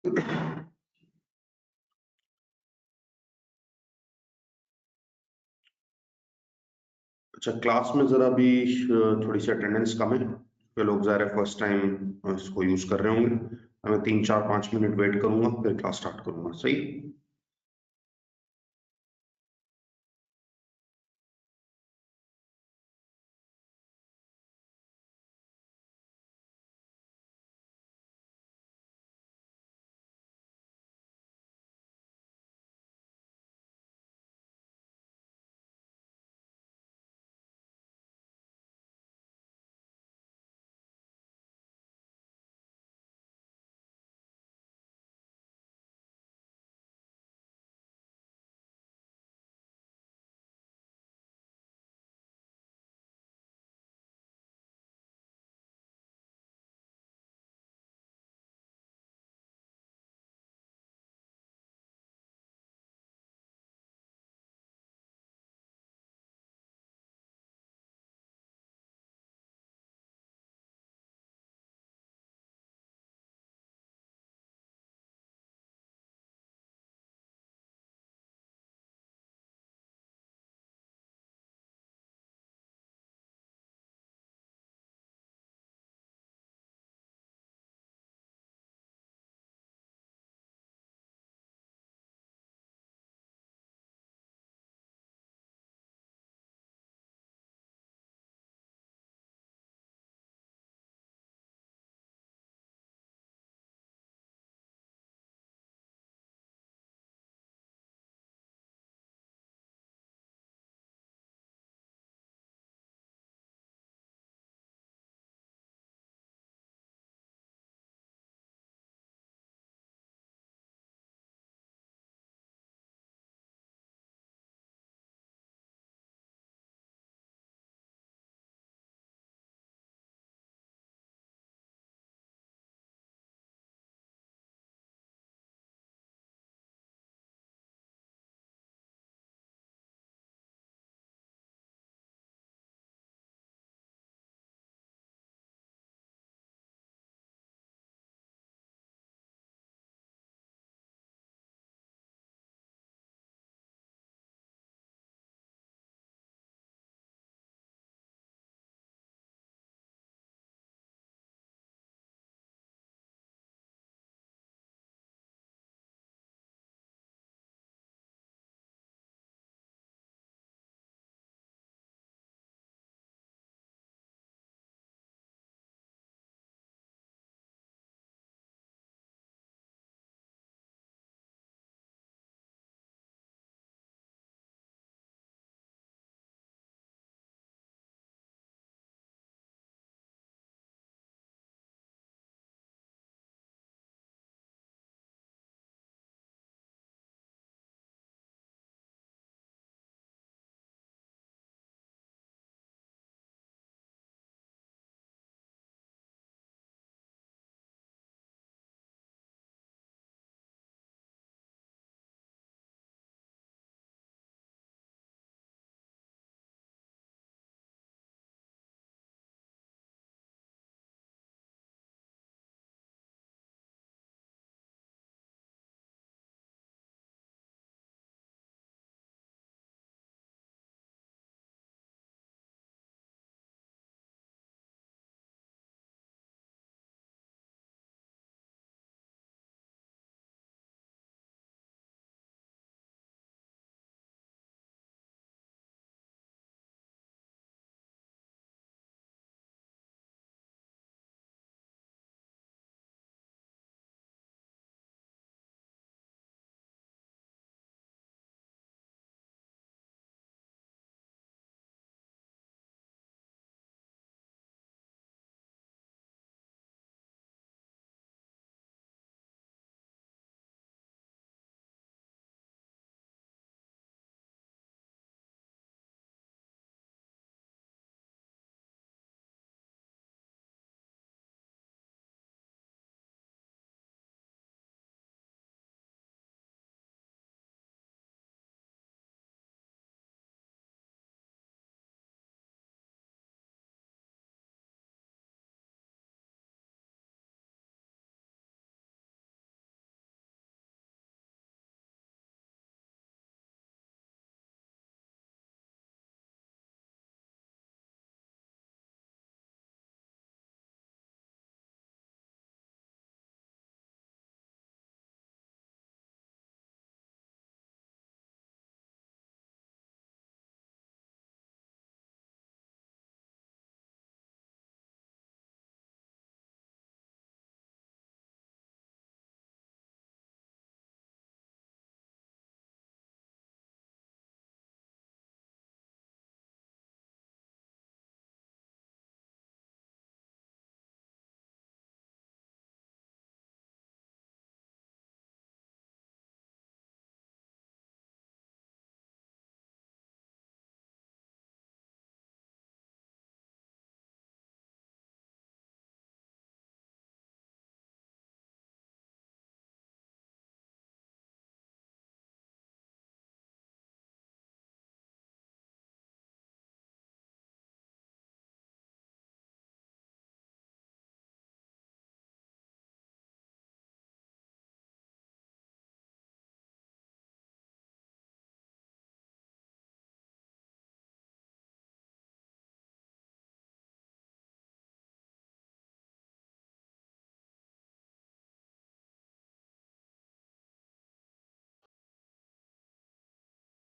अच्छा, क्लास में जरा भी थोड़ी सी अटेंडेंस कम है, तो लोग ज़रा फर्स्ट टाइम इसको यूज कर रहे होंगे। मैं 3 4 5 मिनट वेट करूंगा, फिर क्लास स्टार्ट करूंगा। सही।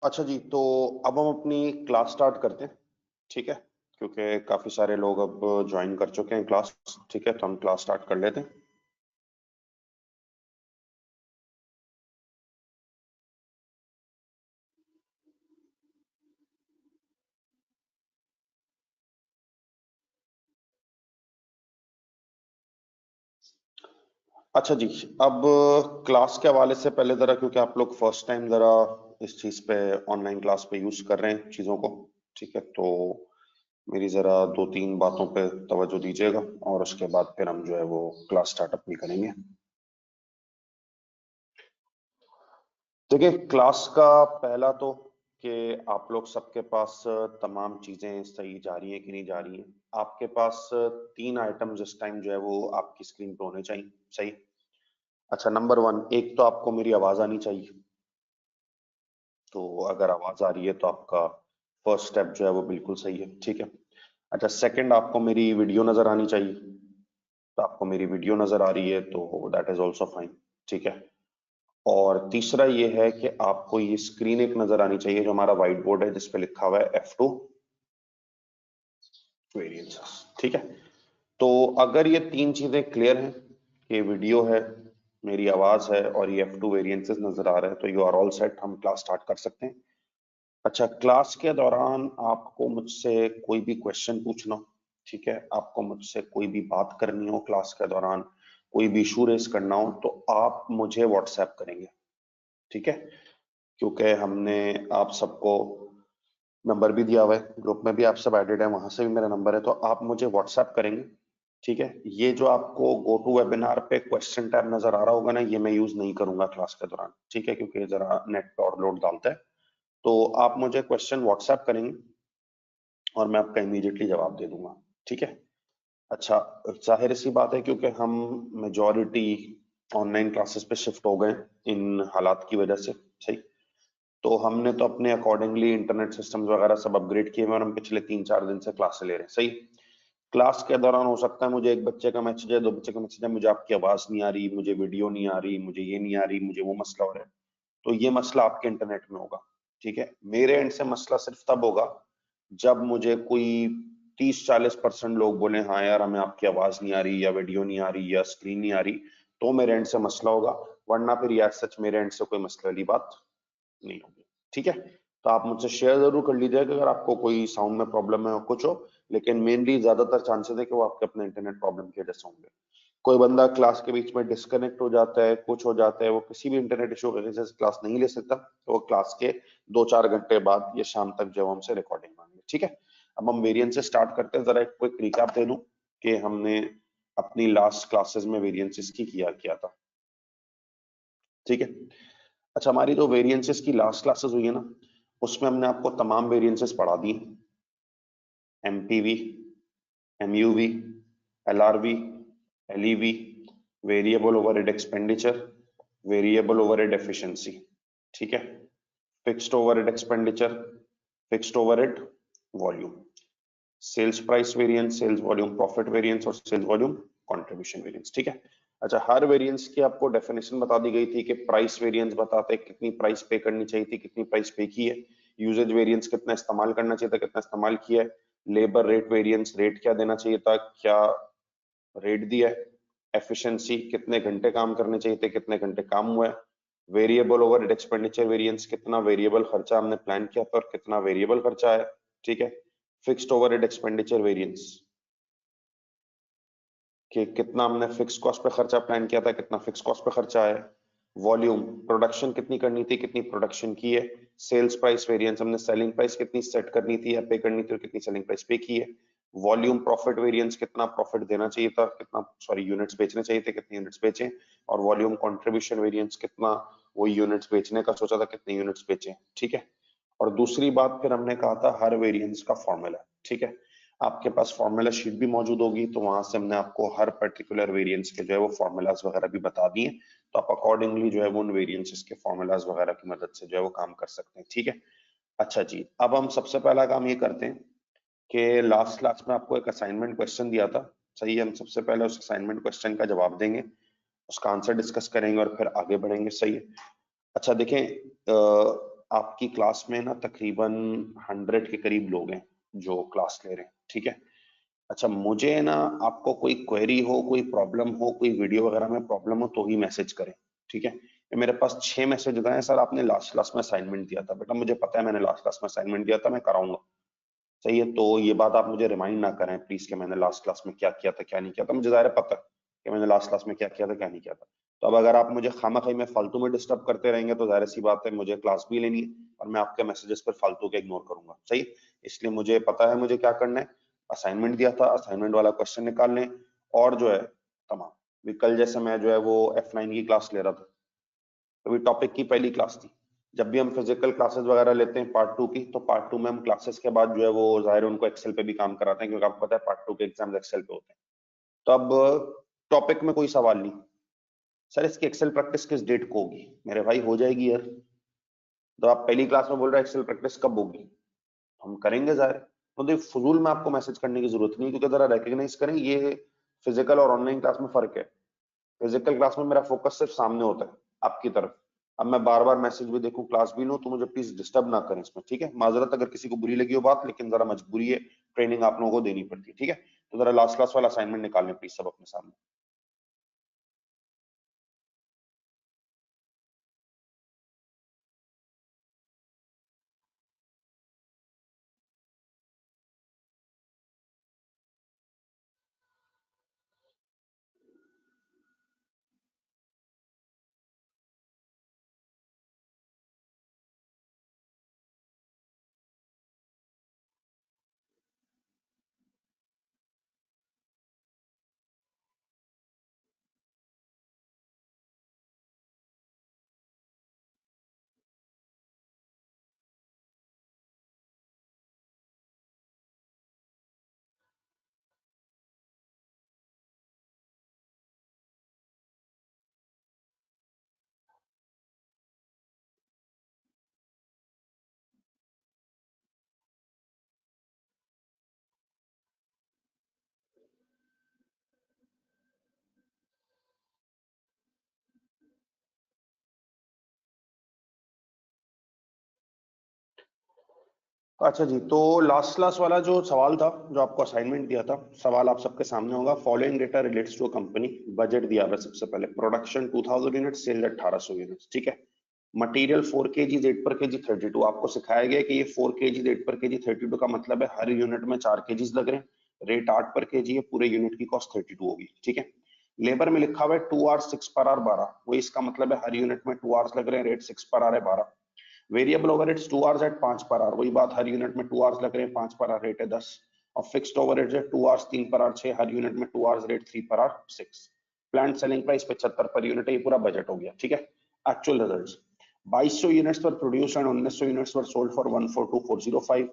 अच्छा जी, तो अब हम अपनी क्लास स्टार्ट करते हैं, ठीक है, क्योंकि काफी सारे लोग अब ज्वाइन कर चुके हैं क्लास। ठीक है, तो हम क्लास स्टार्ट कर लेते हैं। अच्छा जी, अब क्लास के हवाले से पहले जरा, क्योंकि आप लोग फर्स्ट टाइम जरा इस चीज पे ऑनलाइन क्लास पे यूज कर रहे हैं चीजों को, ठीक है, तो मेरी जरा दो तीन बातों पे तवज्जो दीजिएगा और उसके बाद फिर हम जो है वो क्लास स्टार्ट अपनी करेंगे। देखिए, क्लास का पहला तो कि आप लोग सबके पास तमाम चीजें सही जा रही हैं कि नहीं जा रही हैं। आपके पास तीन आइटम्स इस टाइम जो है वो आपकी स्क्रीन पे होने चाहिए, सही। अच्छा, नंबर वन, एक तो आपको मेरी आवाज आनी चाहिए, तो अगर आवाज आ रही है तो आपका फर्स्ट स्टेप जो है वो बिल्कुल सही है, ठीक है। अच्छा, सेकंड, आपको मेरी वीडियो नजर आनी चाहिए, तो आपको मेरी वीडियो नजर आ रही है तो दैट इज ऑल्सो फाइन, ठीक है। और तीसरा ये है कि आपको ये स्क्रीन एक नजर आनी चाहिए जो हमारा व्हाइट बोर्ड है जिसपे लिखा हुआ है F2 वेरिएंसेस, ठीक है। तो अगर ये तीन चीजें क्लियर हैं कि वीडियो है, मेरी आवाज है और ये F2 वेरिएंसेस नजर आ रहा है, तो यू आर ऑल सेट, हम क्लास स्टार्ट कर सकते हैं। अच्छा, क्लास के दौरान आपको मुझसे कोई भी क्वेश्चन पूछना हो, ठीक है, आपको मुझसे कोई भी बात करनी हो क्लास के दौरान, कोई भी इशू रेस करना हो, तो आप मुझे व्हाट्सएप करेंगे, ठीक है। क्योंकि हमने आप सबको नंबर भी दिया हुआ है, ग्रुप में भी आप सब एडेड है, वहां से भी मेरा नंबर है, तो आप मुझे व्हाट्सएप करेंगे, ठीक है। ये जो आपको गो टू वेबिनार पे क्वेश्चन टैब नजर आ रहा होगा ना, ये मैं यूज नहीं करूंगा क्लास के दौरान, ठीक है, क्योंकि ये जरा नेट पे और लोड डालता है। तो आप मुझे क्वेश्चन व्हाट्सएप करेंगे और मैं आपका इमीडिएटली जवाब दे दूंगा, ठीक है। अच्छा, जाहिर सी बात है क्योंकि हम मेजॉरिटी ऑनलाइन क्लासेस पे शिफ्ट हो गए इन हालात की वजह से, सही। तो हमने तो अपने अकॉर्डिंगली इंटरनेट सिस्टम्स वगैरह सब अपग्रेड किए हुए हैं और हम पिछले 3-4 दिन से क्लास ले रहे हैं, सही। क्लास के दौरान हो सकता है मुझे एक बच्चे का मैसेज है, दो बच्चे का मैसेज है, मुझे आपकी आवाज नहीं आ रही, मुझे वीडियो नहीं आ रही, मुझे ये नहीं आ रही, मुझे वो मसला हो रहा है। तो ये मसला आपके इंटरनेट में होगा, ठीक है। मेरे एंड से मसला सिर्फ तब होगा जब मुझे कोई 30-40% लोग बोले हाँ यार हमें आपकी आवाज नहीं आ रही या वीडियो नहीं आ रही या स्क्रीन नहीं आ रही, तो मेरे एंड से मसला होगा, वरना फिर यार सच मेरे एंड से कोई मसले वाली बात नहीं होगी, ठीक है। तो आप मुझसे शेयर जरूर कर लीजिएगा अगर आपको कोई साउंड में प्रॉब्लम है और कुछ हो, लेकिन मेनली ज्यादातर चांसेस है कि वो आपके अपने इंटरनेट प्रॉब्लम की वजह से होंगे। कोई बंदा क्लास के बीच में डिस्कनेक्ट हो जाता है, कुछ हो जाता है, वो किसी भी इंटरनेट इशू की वजह से क्लास नहीं ले सकता, तो वो क्लास के 2-4 घंटे बाद या शाम तक जब हमसे रिकॉर्डिंग मांगे, ठीक है। अब हम वेरिएंस से स्टार्ट करते हैं, जरा एक क्विक रिकैप दे दूं कि हमने अपनी लास्ट क्लासेस में वेरिएंसेस की किया किया था, ठीक है। अच्छा, हमारी जो वेरिएंसेस की लास्ट क्लासेस हुई है ना, उसमें हमने आपको तमाम वेरिएंसेस पढ़ा दी, MPV, MUV, LRV, LEV, variable overhead expenditure, variable overhead efficiency, ठीक है, fixed overhead expenditure, fixed overhead volume, sales price variance, sales volume profit variance और सेल्स वॉल्यूम कंट्रीब्यूशन वेरिएंस, ठीक है। अच्छा, हर वेरिएंस की आपको डेफिनेशन बता दी गई थी कि प्राइस वेरिएंस बताते हैं कितनी प्राइस पे करनी चाहिए थी, कितनी प्राइस पे की है, यूजेज वेरिएंस कितना इस्तेमाल करना चाहिए था, कितना इस्तेमाल किया है, लेबर रेट वेरिएंस, रेट क्या देना चाहिए था, क्या रेट दिया है, एफिशिएंसी कितने घंटे काम करने चाहिए थे, कितने घंटे काम हुआ है, वेरिएबल ओवरहेड एक्सपेंडिचर वेरिएंस, कितना वेरिएबल खर्चा हमने प्लान किया था और कितना वेरिएबल खर्चा है, ठीक है। फिक्स्ड ओवरहेड एक्सपेंडिचर वेरिएंस कि कितना हमने फिक्स कॉस्ट पे खर्चा प्लान किया था, कितना फिक्स कॉस्ट पे खर्चा है, वॉल्यूम प्रोडक्शन कितनी करनी थी, कितनी प्रोडक्शन की है, सेल्स प्राइस वेरिएंस हमने सेलिंग प्राइस कितनी सेट करनी थी या पे करनी थी और कितनी सेलिंग प्राइस पे की है, वॉल्यूम प्रॉफिट वेरिएंस कितना प्रॉफिट देना चाहिए था, कितना सॉरी यूनिट्स बेचने चाहिए थे, कितने यूनिट्स बेचे, और वॉल्यूम कंट्रीब्यूशन वेरिएंस कितना वो यूनिट्स बेचने का सोचा था, कितने यूनिट्स बेचे, ठीक है। और दूसरी बात फिर हमने कहा था हर वेरिएंस का फॉर्मूला, ठीक है। आपके पास फॉर्मूला शीट भी मौजूद होगी, तो वहां से हमने आपको हर पर्टिकुलर वेरिएंस के जो है वो फॉर्मूलाज वगैरह भी बता दिए, तो आप अकॉर्डिंगली जो है वो उन वेरिएंसेस के फॉर्मूलाज वगैरह की मदद से जो है वो काम कर सकते हैं, ठीक है। अच्छा जी, अब हम सबसे पहला काम ये करते हैं कि लास्ट क्लास में आपको एक असाइनमेंट क्वेश्चन दिया था, सही है। हम सबसे पहले उस असाइनमेंट क्वेश्चन का जवाब देंगे, उसका आंसर डिस्कस करेंगे और फिर आगे बढ़ेंगे, सही है। अच्छा देखें, आपकी क्लास में ना तकरीबन 100 के करीब लोग हैं जो क्लास ले रहे हैं, ठीक है। अच्छा, मुझे ना आपको कोई क्वेरी हो, कोई प्रॉब्लम हो, कोई वीडियो वगैरह में प्रॉब्लम हो तो ही मैसेज करें, ठीक है। ये मेरे पास 6 मैसेज गए हैं, सर आपने लास्ट क्लास में असाइनमेंट दिया था। बेटा मुझे पता है मैंने लास्ट क्लास में असाइनमेंट दिया था, मैं कराऊंगा, सही है। तो ये बात आप मुझे रिमाइंड ना करें प्लीज कि मैंने लास्ट क्लास में क्या किया था क्या नहीं किया था। मुझे ज़ाहिर है पता है कि मैंने लास्ट क्लास में क्या किया था क्या नहीं किया था। तो अब अगर आप मुझे खामखी में फालतू में डिस्टर्ब करते रहेंगे तो जाहिर सी बात है मुझे क्लास भी लेनी है और मैं आपके मैसेजेस पर फालतू के इग्नोर करूंगा, सही। इसलिए मुझे पता है मुझे क्या करना है। असाइनमेंट दिया था, असाइनमेंट वाला क्वेश्चन निकाल लें और जो है तमाम। भी कल जैसे मैं जो है वो F9 की क्लास ले रहा था, अभी टॉपिक की पहली क्लास थी। जब भी हम फिजिकल क्लासेस वगैरह लेते हैं पार्ट 2 की, तो पार्ट 2 में हम क्लासेस के बाद जो है वो जाहिर है उनको एक्सेल पे भी काम कराते हैं, क्योंकि आपको पता है पार्ट 2 के एग्जाम्स एक्सेल पे होते हैं। तो अब टॉपिक में कोई सवाल नहीं, सर इसकी एक्सेल प्रैक्टिस किस डेट को होगी? मेरे भाई हो जाएगी यार। तो आप पहली क्लास में बोल रहे हैं एक्सेल प्रैक्टिस कब होगी, हम करेंगे जाहिर है। तो देखिए फजूल में आपको मैसेज करने की जरूरत नहीं, क्योंकि जरा रिकग्नाइज करें ये फिजिकल और ऑनलाइन क्लास में फर्क है। फिजिकल क्लास में मेरा फोकस सिर्फ सामने होता है आपकी तरफ। अब मैं बार बार मैसेज भी देखूं क्लास भी लूं तो मुझे प्लीज डिस्टर्ब ना करें इसमें, ठीक है। माजरत अगर किसी को बुरी लगी हो बात, लेकिन जरा मजबूरी है, ट्रेनिंग आप लोगों को देनी पड़ती है, ठीक है। तो जरा लास्ट क्लास वाला असाइनमेंट निकालें प्लीज सब अपने सामने। अच्छा जी, तो लास्ट क्लास वाला जो सवाल था, जो आपको असाइनमेंट दिया था, सवाल आप सबके सामने होगा। Following data relates to a company. Budget दिया हुआ है सबसे पहले, प्रोडक्शन 2000 यूनिट, सेल 1800 यूनिट, ठीक है। मटेरियल 4 kg, 8 पर केजी 32। आपको सिखाया गया कि ये 4 kg, 8 पर केजी 32 का मतलब है हर यूनिट में 4 kg लग रहे हैं। रेट 8 पर केजी है, पूरे यूनिट की कॉस्ट 32 होगी, ठीक है। लेबर में लिखा हुआ है 2 आवर्स 6 पर आवर 12, वही इसका मतलब है हर यूनिट में 2 आवर्स लग रहे हैं, रेट 6 पर आवर है 12। Variable overheads 2 hours eight 5 per hour, वही बात हर यूनिट में 2 आवर्स लग रहे हैं, 5 पर आवर रेट है 10। और फिक्स्ड ओवरहेड्स है 2 आवर्स 3 पर आवर 6, हर यूनिट में 2 hours rate 3 per hour 6। Plant selling price 75 per unit है, ये पूरा बजट हो गया, ठीक है। एक्चुअल रिजल्ट्स 2200 यूनिट्स पर प्रोड्यूस एंड 1900 यूनिट्स पर सोल्ड फॉर 142405।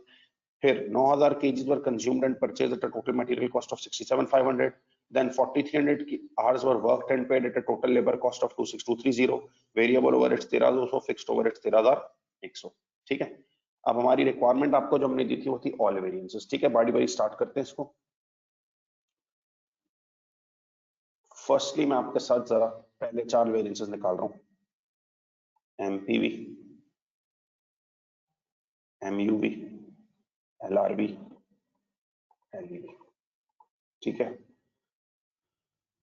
फिर 9000 kgs were consumed and purchased at a total material cost of 67,500. Then 4300 hours were worked and paid at a total labor cost of 26230. Variable overheads 1300, fixed overheads 13100, ठीक है। अब हमारी requirement आपको जो हमने दी थी वो थी ऑल वेरिएंसेस, ठीक है। बारी बारी स्टार्ट करते हैं इसको। फर्स्टली मैं आपके साथ जरा पहले 4 वेरिएंसेस निकाल रहा हूँ। एमपीवी, एमयूवी, एलआरवी, एलवीवी, ठीक है।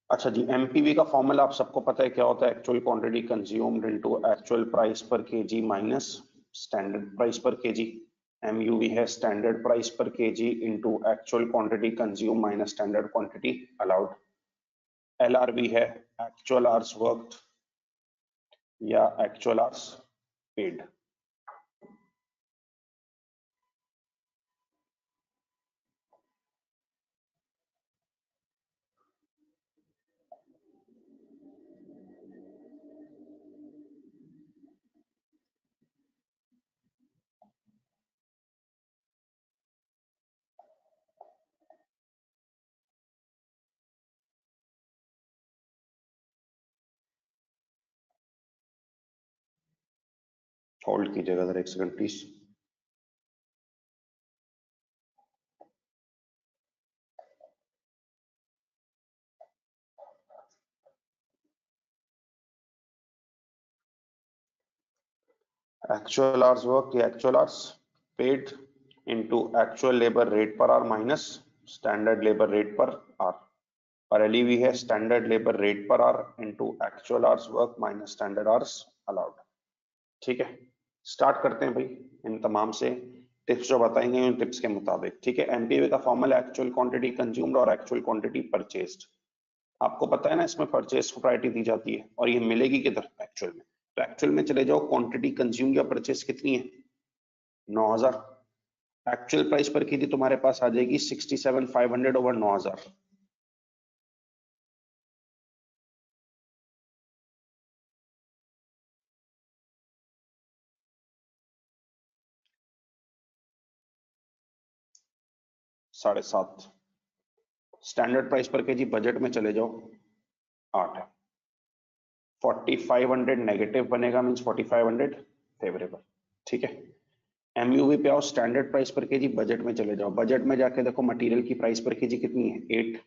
अच्छा जी, एमपीवी का फॉर्मूला आप सबको पता है क्या होता है? Actual quantity consumed into actual price per KG minus standard price per KG. MUV है standard price per KG into actual quantity consume minus standard quantity allowed. LRV है एक्चुअल आवर्स वर्कड या एक्चुअल आवर्स पेड। होल्ड कीजिएगा जरा एक second please. Actual hours work या actual hours paid into actual labour rate per hour minus standard labour rate per hour, और LEV है standard labour rate per our into actual hours work minus standard hours allowed. ठीक है, start करते हैं भाई इन तमाम से टिप्स जो बताएंगे उन टिप्स के मुताबिक। ठीक है, एमपीवी का फॉर्मूला एक्चुअल क्वांटिटी कंज्यूम्ड और एक्चुअल क्वांटिटी परचेज्ड। आपको पता है ना इसमें परचेज को प्रायोरिटी दी जाती है, और ये मिलेगी किधर, एक्चुअल में। तो एक्चुअल में चले जाओ, क्वांटिटी कंज्यूम या परचेज कितनी है, 9000। एक्चुअल प्राइस पर की थी तुम्हारे पास आ जाएगी 67,500 ओवर 9000। साढ़े 7। स्टैंडर्ड प्राइस पर के जी बजट में चले जाओ, 8 है। 4500 नेगेटिव बनेगा, मीन्स 4500 फेवरेबल। ठीक है, एमयूवी पे आओ, standard price per KG budget में चले जाओ, बजट में जाके देखो मटेरियल की प्राइस पर केजी कितनी है, 8।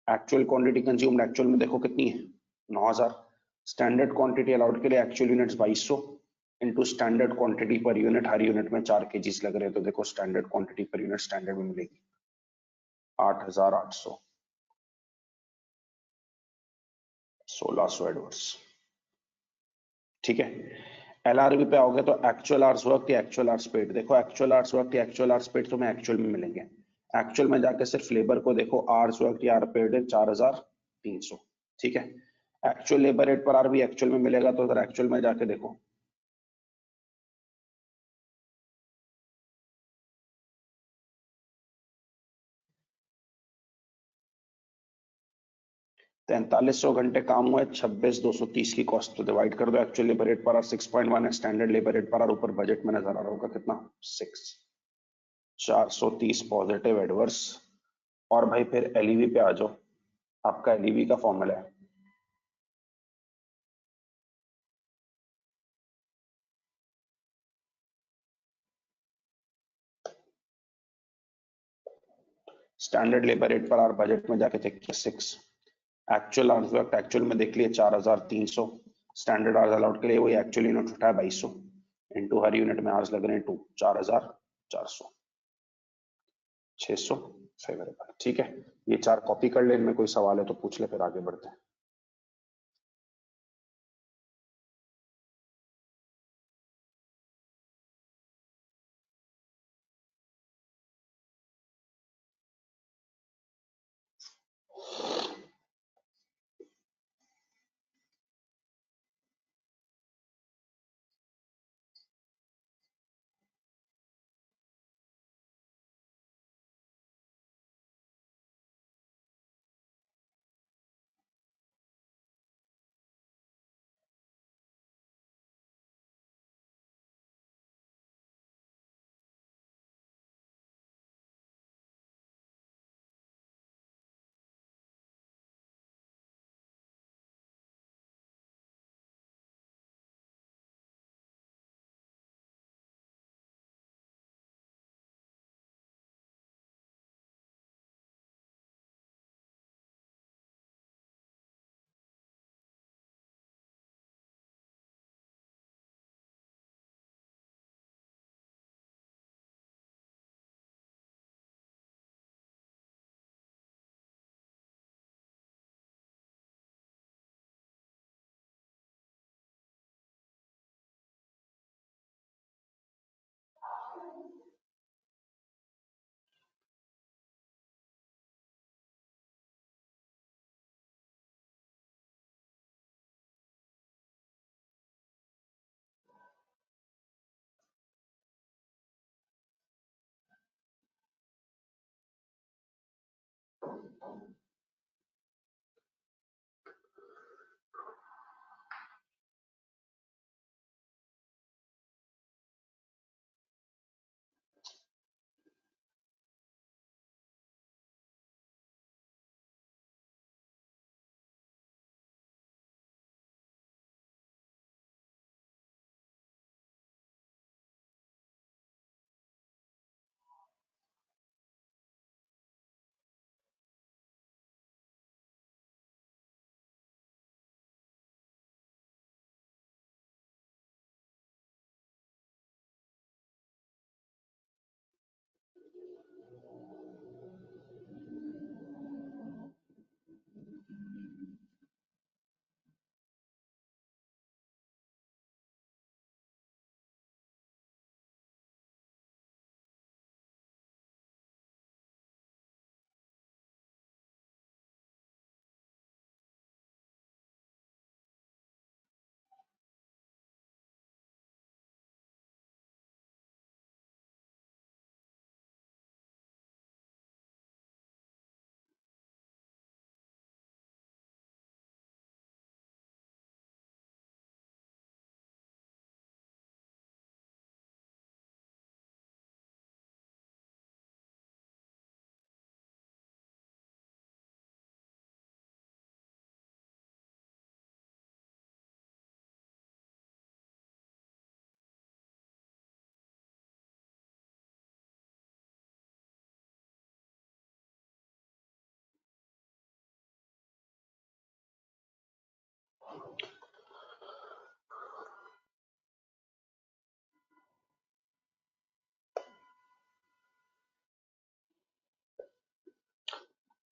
एक्चुअल क्वांटिटी कंज्यूम्ड एक्चुअल में देखो कितनी है, 9000। स्टैंडर्ड क्वांटिटी अलाउड के लिए actual units 2200 into standard quantity per unit, हर यूनिट में 4 केजीज लग रहे हैं, तो देखो standard quantity per unit standard में मिलेगी 8800, 1600 एडवर्स। ठीक है, एलआरबी पे आओगे तो एक्चुअल आवर्स वर्क या एक्चुअल आवर्स पेड, देखो एक्चुअल आवर्स वर्क या एक्चुअल आवर्स पेड तुम्हें एक्चुअल में मिलेंगे। एक्चुअल में जाके सिर्फ लेबर को देखो, आवर्स वर्क या आवर पेड है 4300। ठीक है, एक्चुअल लेबर रेट पर आर भी एक्चुअल में मिलेगा, तो अगर एक्चुअल में जाके देखो, तैंतालीस सौ घंटे काम हुआ है, 26,230 की कॉस्ट तो डिवाइड कर दो, एक्चुअल लेबर रेट पर आर 6.1 है, स्टैंडर्ड लेबर रेट पर आर ऊपर बजट में नजर आ रहा होगा कितना, 6। 430 पॉजिटिव एडवर्स। और भाई फिर एलईवी पे आ जाओ, आपका एलईवी का फॉर्मूला है स्टैंडर्ड लेबर रेट पर आर बजट में जाके चेक किया 6। एक्चुअल आवर्स वर्क एक्चुअल में देख लिए 4300, स्टैंडर्ड आवर्स अलाउड के लिए वही एक्चुअल यूनिट उठाया 2200 इंटू हर यूनिट में आवर्स लग रहे हैं 2, 4400, 600 फेवरेबल। ठीक है, ये 4 कॉपी कर ले, इनमें कोई सवाल है तो पूछ ले, फिर आगे बढ़ते हैं।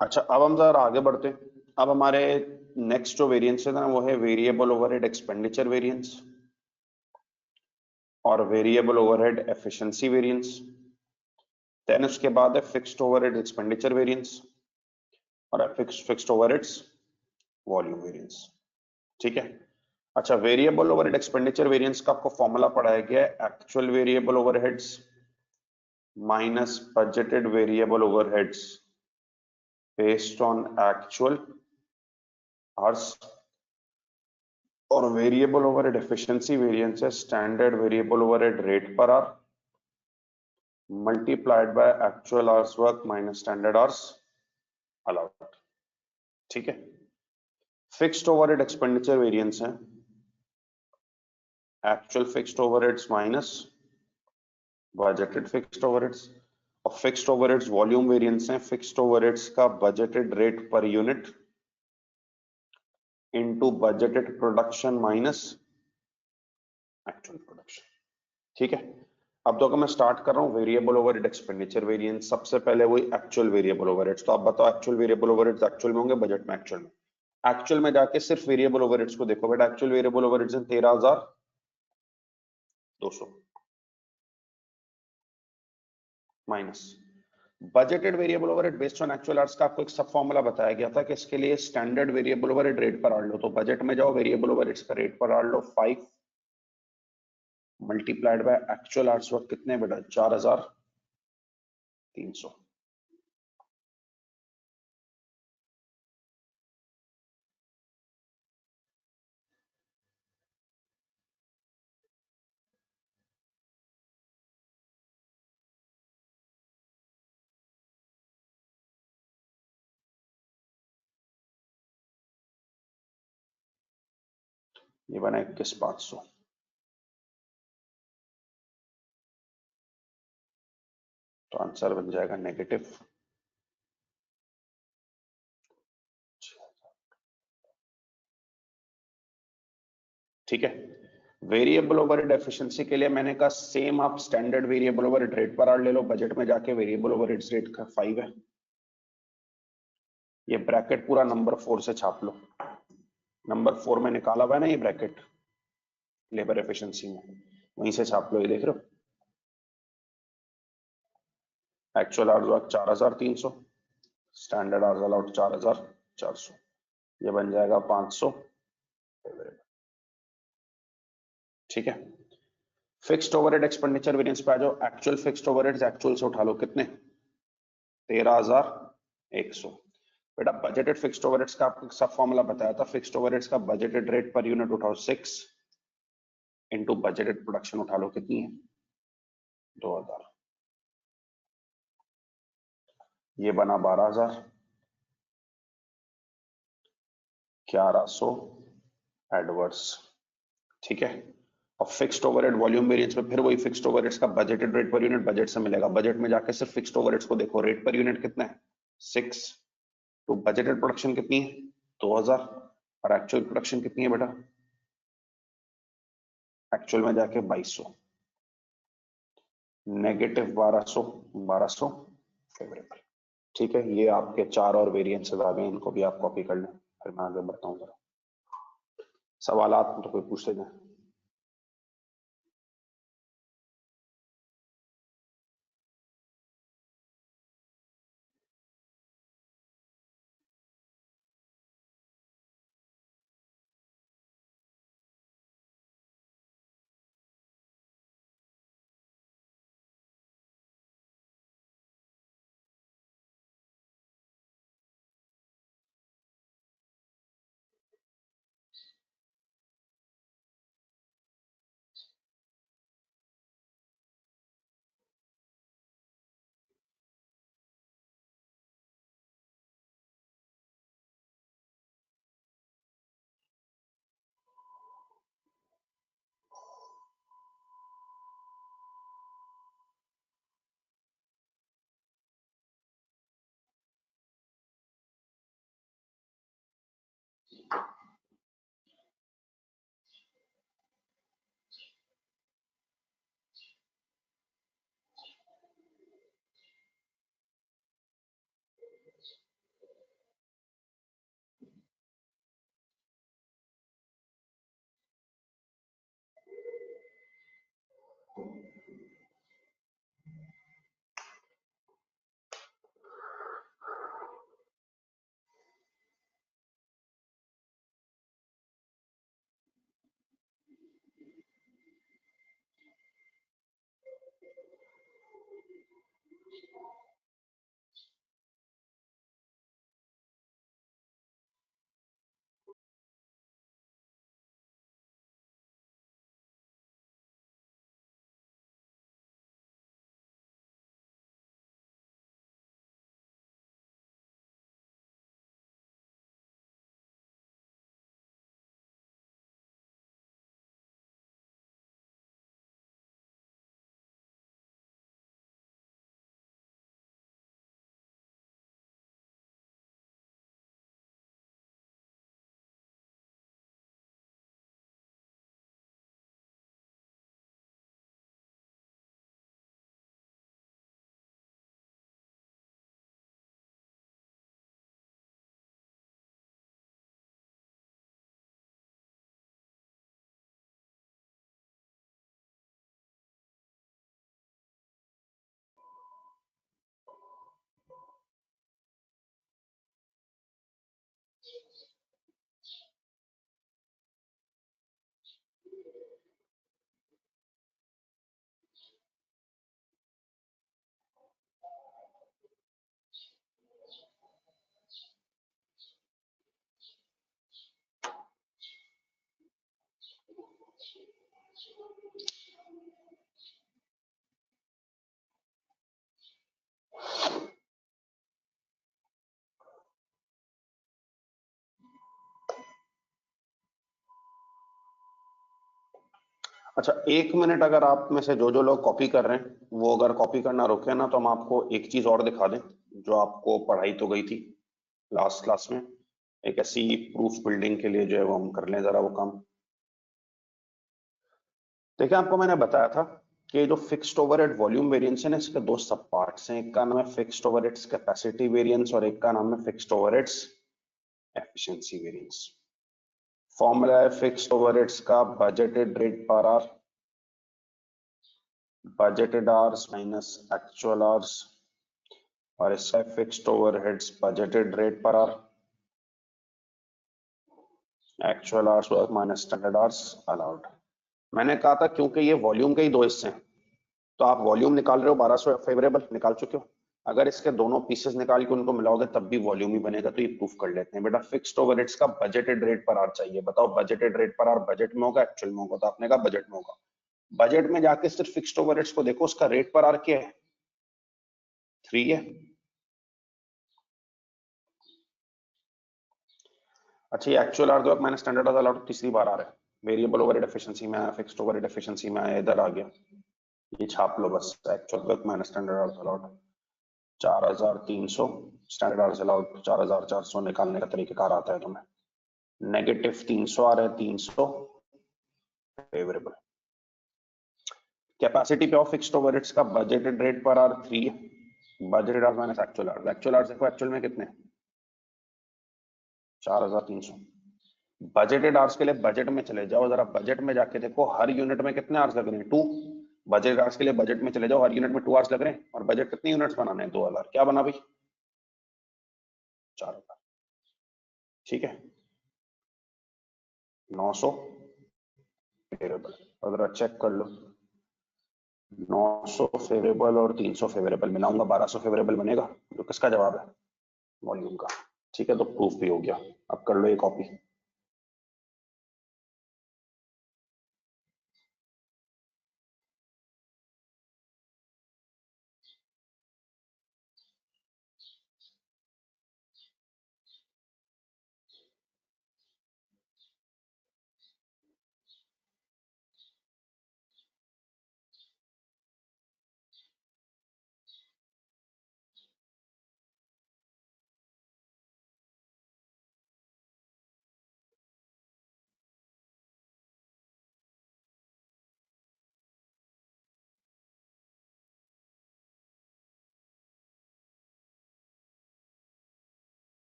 अच्छा, अब हम जरा आगे बढ़ते हैं। अब हमारे नेक्स्ट जो वेरिएंस है ना, वो है वेरिएबल ओवरहेड एक्सपेंडिचर वेरिएंस और variable overhead efficiency variance. Then उसके बाद है फिक्स्ड ओवरहेड एक्सपेंडिचर वेरिएंस और फिक्स्ड ओवरहेड्स वॉल्यूम वेरिएंस। ठीक है। अच्छा, वेरिएबल ओवरहेड एक्सपेंडिचर वेरिएंस का आपको फॉर्मूला पढ़ाया गया है, actual variable overheads minus budgeted variable overheads based on actual hours. और वेरिएबल ओवरहेड एफिशिएंसी वेरिएंस है standard variable overhead rate per our multiplied by actual hours work minus standard hours allowed. ठीक है। Fixed overhead expenditure variance है actual fixed overheads minus budgeted fixed overheads. और fixed overheads volume variance है fixed overheads का budgeted rate per unit into budgeted production minus actual production. ठीक है। अब तो मैं स्टार्ट कर रहा हूं वेरिएबल ओवरहेड एक्सपेंडिचर वेरिएंस। सबसे पहले वही एक्चुअल वेरिएबल ओवरहेड्स। तो आप बताओ एक्चुअल वेरिएबल ओवरहेड्स एक्चुअल में होंगे बजट में? एक्चुअल में जाके सिर्फ वेरिएबल ओवरहेड्स को देखो बेटा। एक्चुअल वेरिएबल ओवरहेड्स है 13,200 minus budgeted variable overhead based on actual hours का आपको एक सब फॉर्मूला बताया गया था कि इसके लिए standard variable overhead rate per hour लो। तो बजट में जाओ, वेरिएबल ओवरहेड्स का रेट पर आवर लो 5 multiplied by actual hours work कितने बेटा? 4,300। ये बना 21,500। तो आंसर बन जाएगा नेगेटिव। ठीक है। वेरिएबल ओवरहेड एफिशिएंसी के लिए मैंने कहा सेम आप standard variable overhead rate per our ले लो। बजट में जाके वेरिएबल ओवरहेड रेट का 5 है। ये ब्रैकेट पूरा नंबर 4 से छाप लो। नंबर 4 में निकाला हुआ है ना ये ब्रैकेट लेबर एफिशिएंसी में, वहीं से छाप लो। ये देख रहे हो, actual hours work 4,300, standard hours allowed 4,400। ये बन जाएगा 500। ठीक है। फिक्स्ड ओवरहेड एक्सपेंडिचर वेरिएंस पे आ जाओ। एक्चुअल फिक्स्ड ओवरहेड्स एक्चुअल से उठा लो कितने? 13,100। बेटा बजटेड फिक्स्ड ओवरहेड्स का आपको सब फॉर्मूला बताया था। फिक्स्ड ओवरहेड्स का बजटेड रेट पर यूनिट उठाओ 6 इनटू बजटेड प्रोडक्शन उठा लो कितनी है? 2,000। ये बना 12,000। 1,100 एडवर्स। ठीक है। और फिक्स्ड ओवरहेड वॉल्यूम वेरिएंस में फिर वही फिक्स्ड ओवरहेड्स का budgeted rate per unit budget से मिलेगा। बजट में जाके सिर्फ फिक्स्ड ओवरहेड्स को देखो, रेट पर यूनिट कितना है? 6। तो बजटेड प्रोडक्शन कितनी है? 2,000। और एक्चुअल प्रोडक्शन कितनी है बेटा? एक्चुअल में जाके 2,200। नेगेटिव 1,200। 1,200 फेवरेबल। ठीक है। ये आपके 4 और वेरिएंसेस आ गए, इनको भी आप कॉपी कर लें। फिर मैं आगे बढ़ता हूँ जरा। सवालात तो कोई पूछते जाए। अच्छा, 1 मिनट अगर आप में से जो जो लोग कॉपी कर रहे हैं वो अगर कॉपी करना रोके ना, तो हम आपको एक चीज और दिखा दें जो आपको पढ़ाई तो गई थी लास्ट क्लास में। एक ऐसी प्रूफ बिल्डिंग के लिए जो है वो हम कर लें जरा वो काम। देखिए, आपको मैंने बताया था कि जो फिक्स्ड ओवरहेड वॉल्यूम वेरिएंस है ना, इसके दो सब पार्ट्स हैं। एक का नाम है फिक्स्ड ओवरहेड्स कैपेसिटी वेरिएंस और एक का नाम है fixed overheads efficiency variance. Formula है फिक्स्ड ओवरहेड्स का budgeted rate per our, budgeted hours minus actual hours, और इसका fixed overheads budgeted rate per our, actual hours work minus standard hours allowed. मैंने कहा था क्योंकि ये वॉल्यूम के ही दो हिस्से हैं, तो आप वॉल्यूम निकाल रहे हो 1200 फेवरेबल निकाल चुके हो, अगर इसके दोनों पीसेस निकाल के उनको मिलाओगे तब भी वॉल्यूम ही बनेगा। तो ये प्रूफ कर लेते हैं। बेटा, फिक्स्ड ओवरहेड्स का बजटेड रेट पर आवर चाहिए। बताओ, budgeted rate per our budget में होगा एक्चुअल में होगा? तो आपने कहा बजट में होगा। बजट में जाके सिर्फ फिक्स्ड ओवरहेड्स को देखो, उसका रेट पर आवर क्या है? 3 है। अच्छा, ये actual hours work minus standard hours allowed तीसरी बार आ रहा है। वेरिएबल ओवरहेड एफिशिएंसी में आया, फिक्स्ड ओवरहेड एफिशिएंसी में आया, इधर आ गया। ये छाप लो बस, actual work minus standard hours allowed 4300, standard hours allowed 4400 निकालने का तरीकेकार आता है तुम्हें। नेगेटिव 300 आ रहा है, 300 फेवरेबल। कैपेसिटी पे ऑफ फिक्स्ड ओवरहेड्स का बजटेड रेट पर आवर 3 है। Budgeted hours minus actual hours, actual hours देखो एक्चुअल में कितने? 4300। बजटेड आवर्स के लिए बजट में चले जाओ जरा, बजट में जाके देखो हर यूनिट में कितने आवर्स लग रहे हैं? 2। बजट आवर्स के लिए बजट में चले जाओ, हर यूनिट में 2 आवर्स लग रहे हैं, और बजट कितने यूनिट्स बनाने हैं? 2000। क्या बना भाई? 4000। ठीक है, 900 फेवरेबल। अगर चेक कर लो, 900 फेवरेबल और 300 फेवरेबल मिलाऊंगा 1200 फेवरेबल बनेगा, जो किसका जवाब है? वॉल्यूम का। ठीक है, तो प्रूफ भी हो गया। अब कर लो ये कॉपी।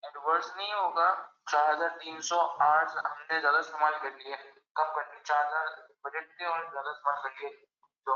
एडवर्स नहीं होगा। 4308 हमने ज्यादा इस्तेमाल कर लिए, कम करनी 4000 बजट थे और ज्यादा इस्तेमाल कर लिए तो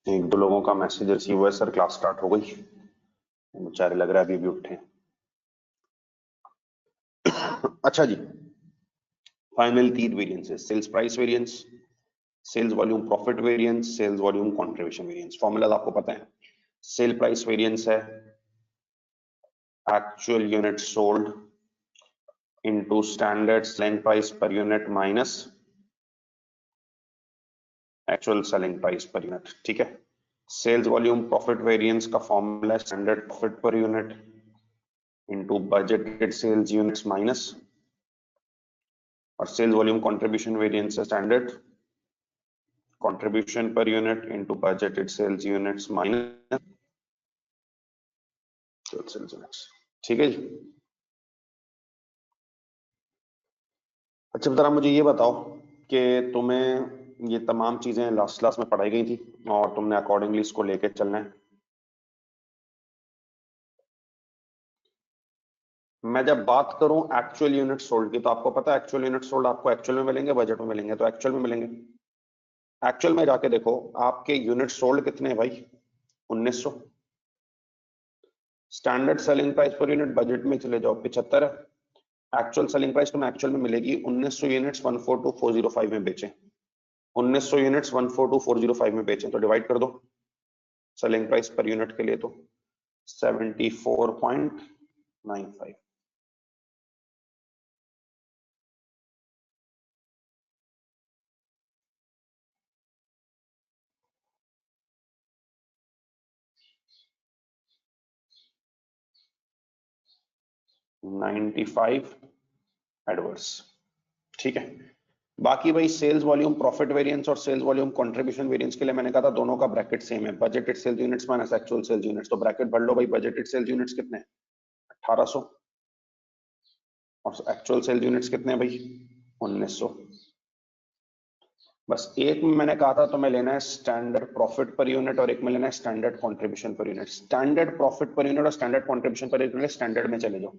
एक दो लोगों का मैसेज रिसीव हुआ है, सर क्लास स्टार्ट हो गई। बेचारे लग रहा है अभी भी उठे हैं। अच्छा जी, फाइनल तीन variances, sales price variance, sales volume profit variance, sales volume contribution variance. Formula आपको पता है, सेल प्राइस वेरिएंस है actual unit sold into standard selling price per unit minus actual selling price per unit. ठीक है। Sales volume profit variance का formula है standard profit per unit into budgeted sales units minus, और sales volume contribution variance है standard contribution per unit into budgeted sales units minus sales units. ठीक है जी। अच्छा जरा मुझे ये बताओ कि तुम्हें ये तमाम चीजें लास्ट क्लास में पढ़ाई गई थी और तुमने अकॉर्डिंगली इसको लेके चलना है। मैं जब बात करूं एक्चुअल यूनिट सोल्ड की, तो आपको पता है एक्चुअल यूनिट सोल्ड आपको एक्चुअल में मिलेंगे, बजट में मिलेंगे, तो एक्चुअल में मिलेंगे। एक्चुअल में जाके देखो आपके यूनिट सोल्ड कितने हैं भाई, 1900। Standard selling price per unit budget में चले जाओ 75 है। एक्चुअल सेलिंग प्राइस तुम्हें एक्चुअल में मिलेगी 1900 यूनिट्स 142405 में बेचें, 1900 यूनिट्स 142405 में बेचें, तो डिवाइड कर दो सेलिंग प्राइस पर यूनिट के लिए, तो 74.95। Ninety five adverse. ठीक है। बाकी भाई सेल्स वॉल्यूम प्रॉफिट वेरिएंस और सेल्स वॉल्यूम कंट्रीब्यूशन वेरिएंस के लिए मैंने कहा था दोनों का ब्रैकेट सेम है, budgeted sales units minus actual sales units. तो ब्रैकेट भर लो भाई, बजटेड सेल्स यूनिट्स कितने हैं 1800 और एक्चुअल सेल्स यूनिट्स कितने हैं भाई 1900। बस एक में मैंने कहा था तुम्हें लेना है स्टैंडर्ड प्रॉफिट पर यूनिट और एक में लेना है standard contribution per unit. Standard profit per unit और standard contribution per unit standard में चले जाओ।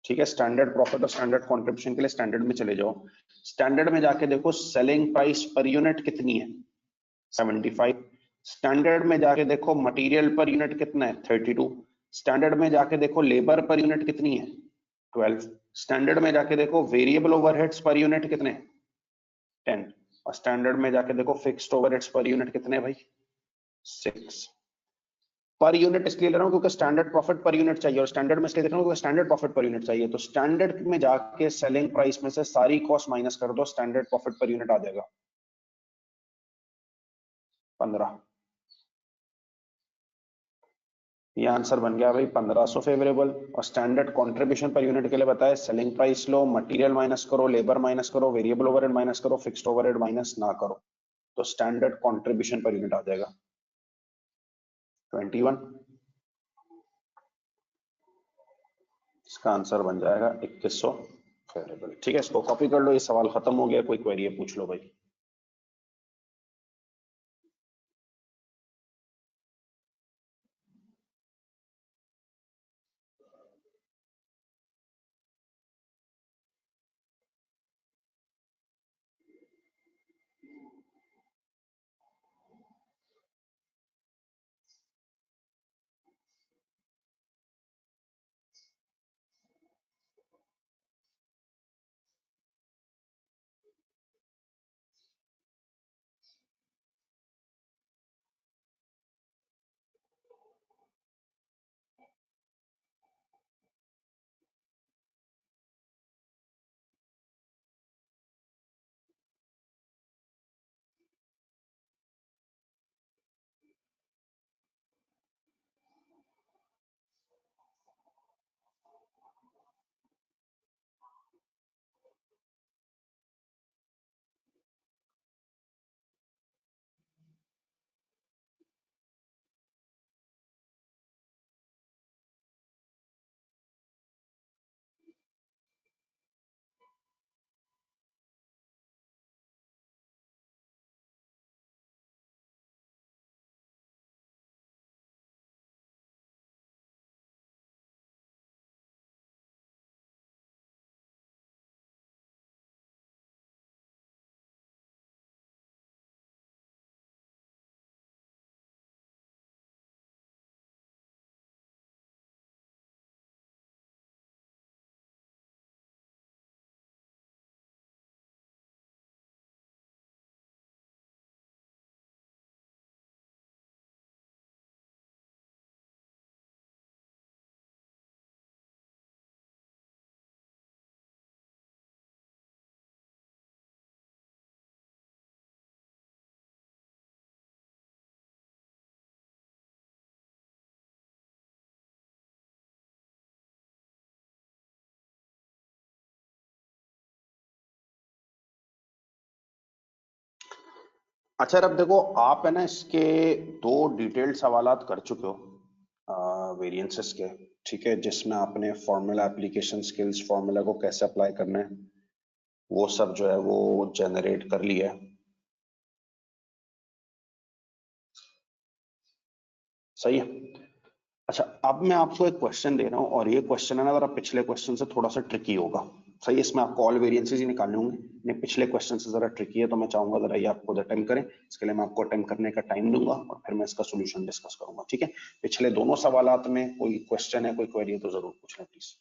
ठीक है, स्टैंडर्ड प्रॉफिट और स्टैंडर्ड कंट्रीब्यूशन के लिए स्टैंडर्ड में चले जाओ। स्टैंडर्ड में जाके देखो सेलिंग प्राइस पर यूनिट कितनी है 75। स्टैंडर्ड में जाके देखो मटेरियल पर यूनिट कितना है 32। स्टैंडर्ड में जाके देखो लेबर पर यूनिट कितनी है 12। स्टैंडर्ड में जाके देखो वेरिएबल ओवरहेड्स पर यूनिट कितने 10। और स्टैंडर्ड में जाके देखो फिक्स्ड ओवरहेड्स पर यूनिट कितने भाई 6। पर यूनिट इसलिए ले रहा हूं क्योंकि स्टैंडर्ड प्रॉफिट पर यूनिट चाहिए, और स्टैंडर्ड में इसलिए देख रहा हूं क्योंकि स्टैंडर्ड प्रॉफिट पर यूनिट चाहिए। तो स्टैंडर्ड में जाके सेलिंग प्राइस में से सारी कॉस्ट माइनस कर दो, स्टैंडर्ड प्रॉफिट पर यूनिट आ जाएगा 15। ये आंसर बन गया भाई 1500 फेवरेबल। और स्टैंडर्ड कंट्रीब्यूशन पर यूनिट के लिए बताया सेलिंग प्राइस लो, मटेरियल माइनस करो, लेबर माइनस करो, वेरिएबल ओवरहेड माइनस करो, फिक्स्ड ओवरहेड माइनस ना करो, तो स्टैंडर्ड कंट्रीब्यूशन पर यूनिट आ जाएगा 21। इसका आंसर बन जाएगा 2100 फेवरेबल। ठीक है, इसको कॉपी कर लो, ये सवाल खत्म हो गया। कोई क्वेरी है पूछ लो भाई। अच्छा अब देखो, आप है ना इसके दो डिटेल्ड सवालात कर चुके हो वेरिएंसेस के, ठीक है, जिसमें आपने फॉर्मूला एप्लीकेशन स्किल्स, फॉर्मूला को कैसे अप्लाई करना है, वो सब जो है वो जनरेट कर लिया है। सही है। अच्छा, अब मैं आपको एक क्वेश्चन दे रहा हूँ, और ये क्वेश्चन है ना, जरा पिछले क्वेश्चन से थोड़ा सा ट्रिकी होगा। सही है, इसमें आपको ऑल वेरिएंसेस ही निकालने होंगे, लेकिन पिछले क्वेश्चन से जरा ट्रिकी है, तो मैं चाहूंगा जरा ये आप खुद अटेम्प्ट करें। इसके लिए मैं आपको अटेम्प्ट करने का टाइम दूंगा, और फिर मैं इसका सोल्यूशन डिस्कस करूंगा, ठीक है। पिछले दोनों सवालात में कोई क्वेश्चन है, कोई क्वेरी है, तो जरूर पूछ लें प्लीज।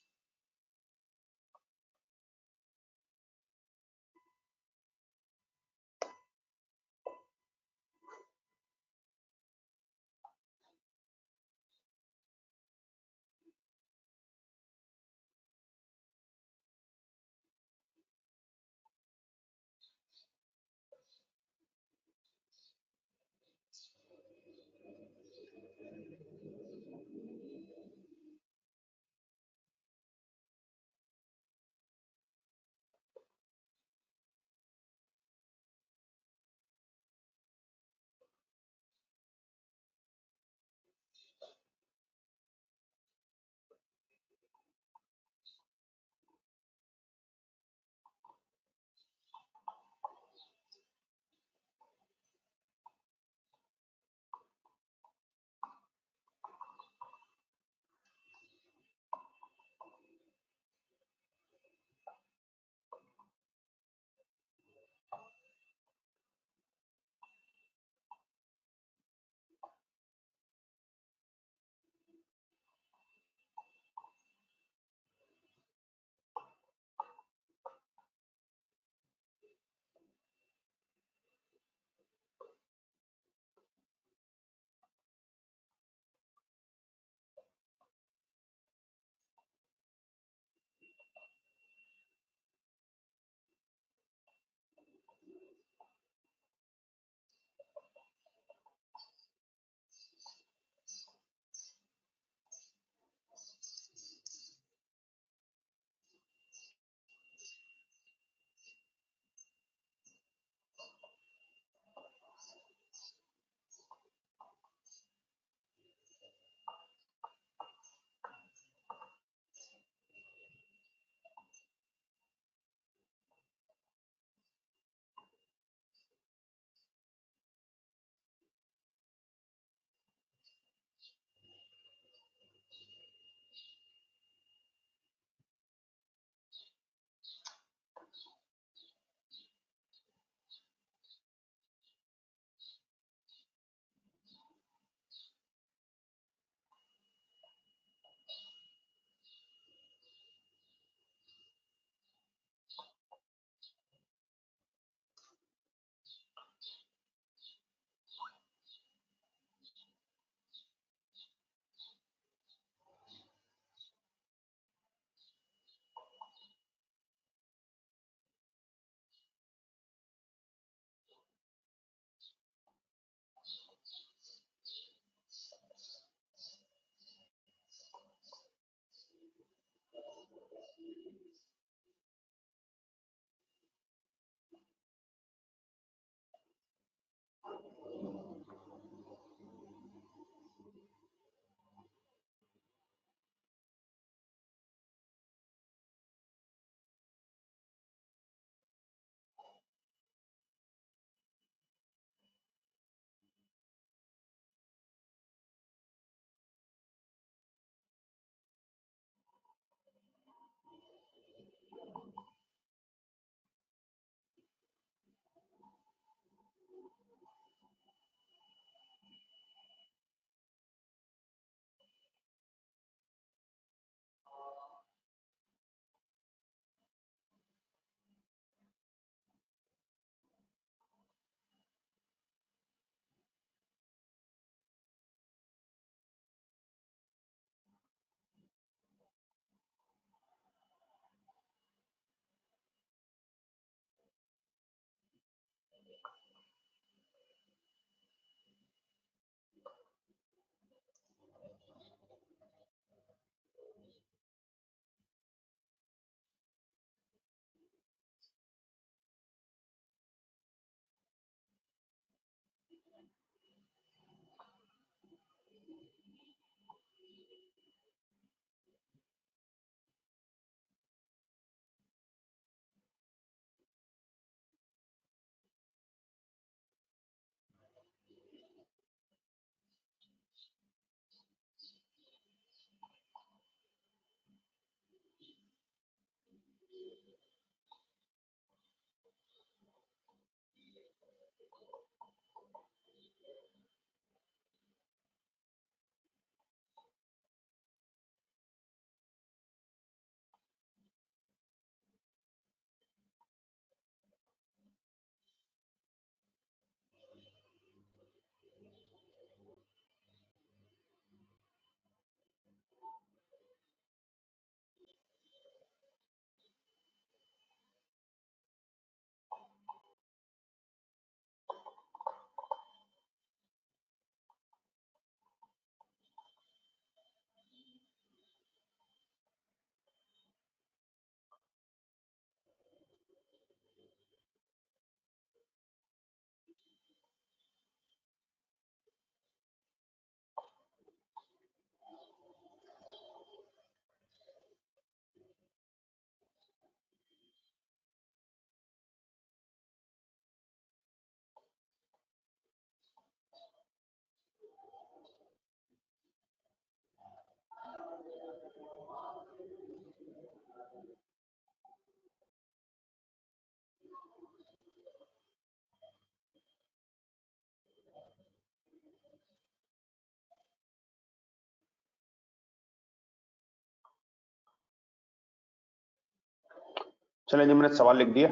चलिए जी, मैंने सवाल लिख दिया,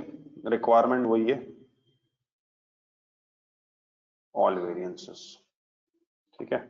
रिक्वायरमेंट वही है, ऑल वेरिएंसेस। ठीक है।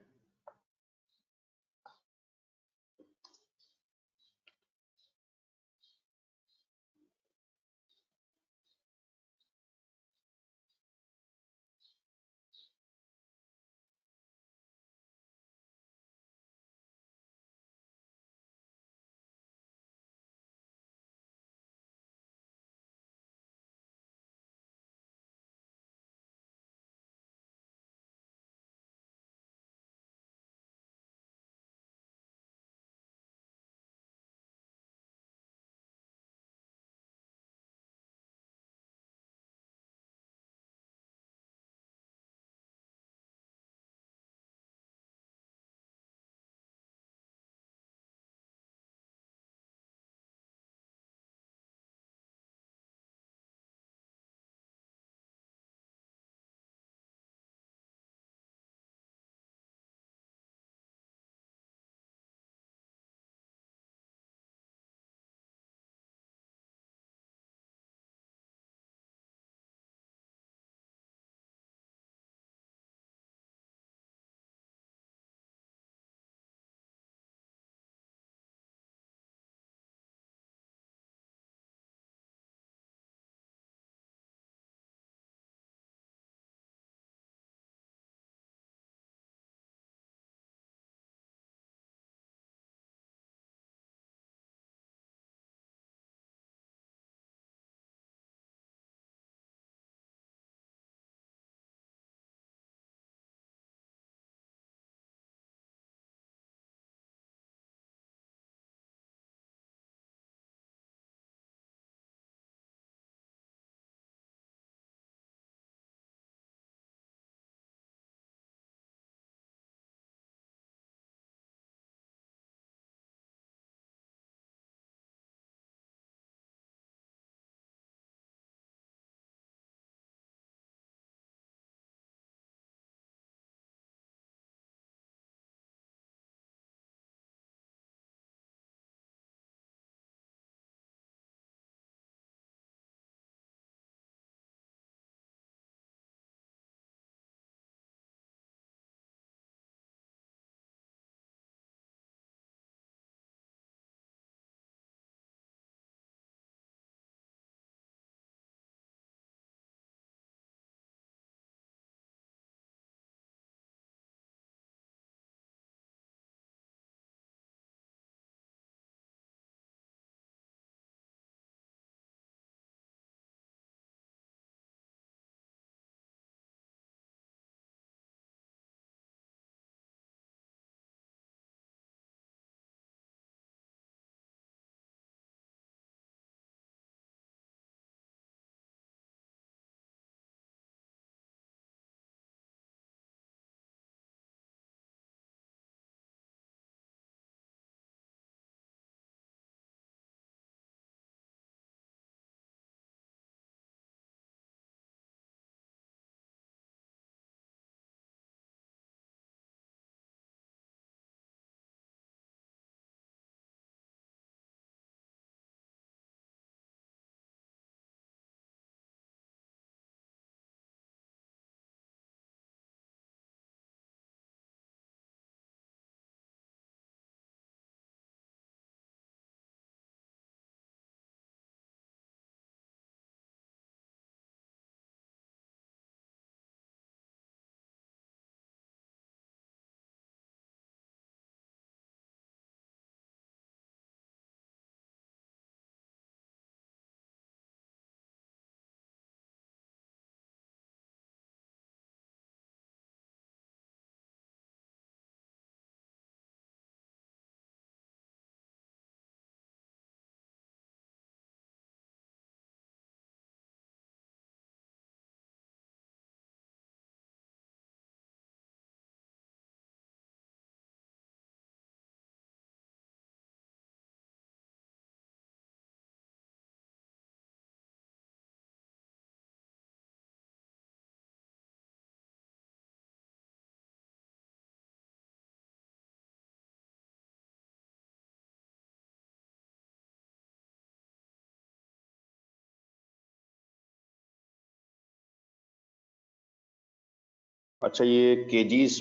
अच्छा ये केजीज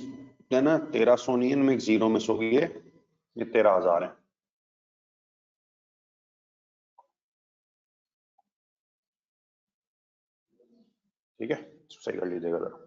है ना, 1300 नहीं है, इनमें एक जीरो मिस हो गई है, ये 13,000 है। ठीक है, सही कर लीजिएगा जरा।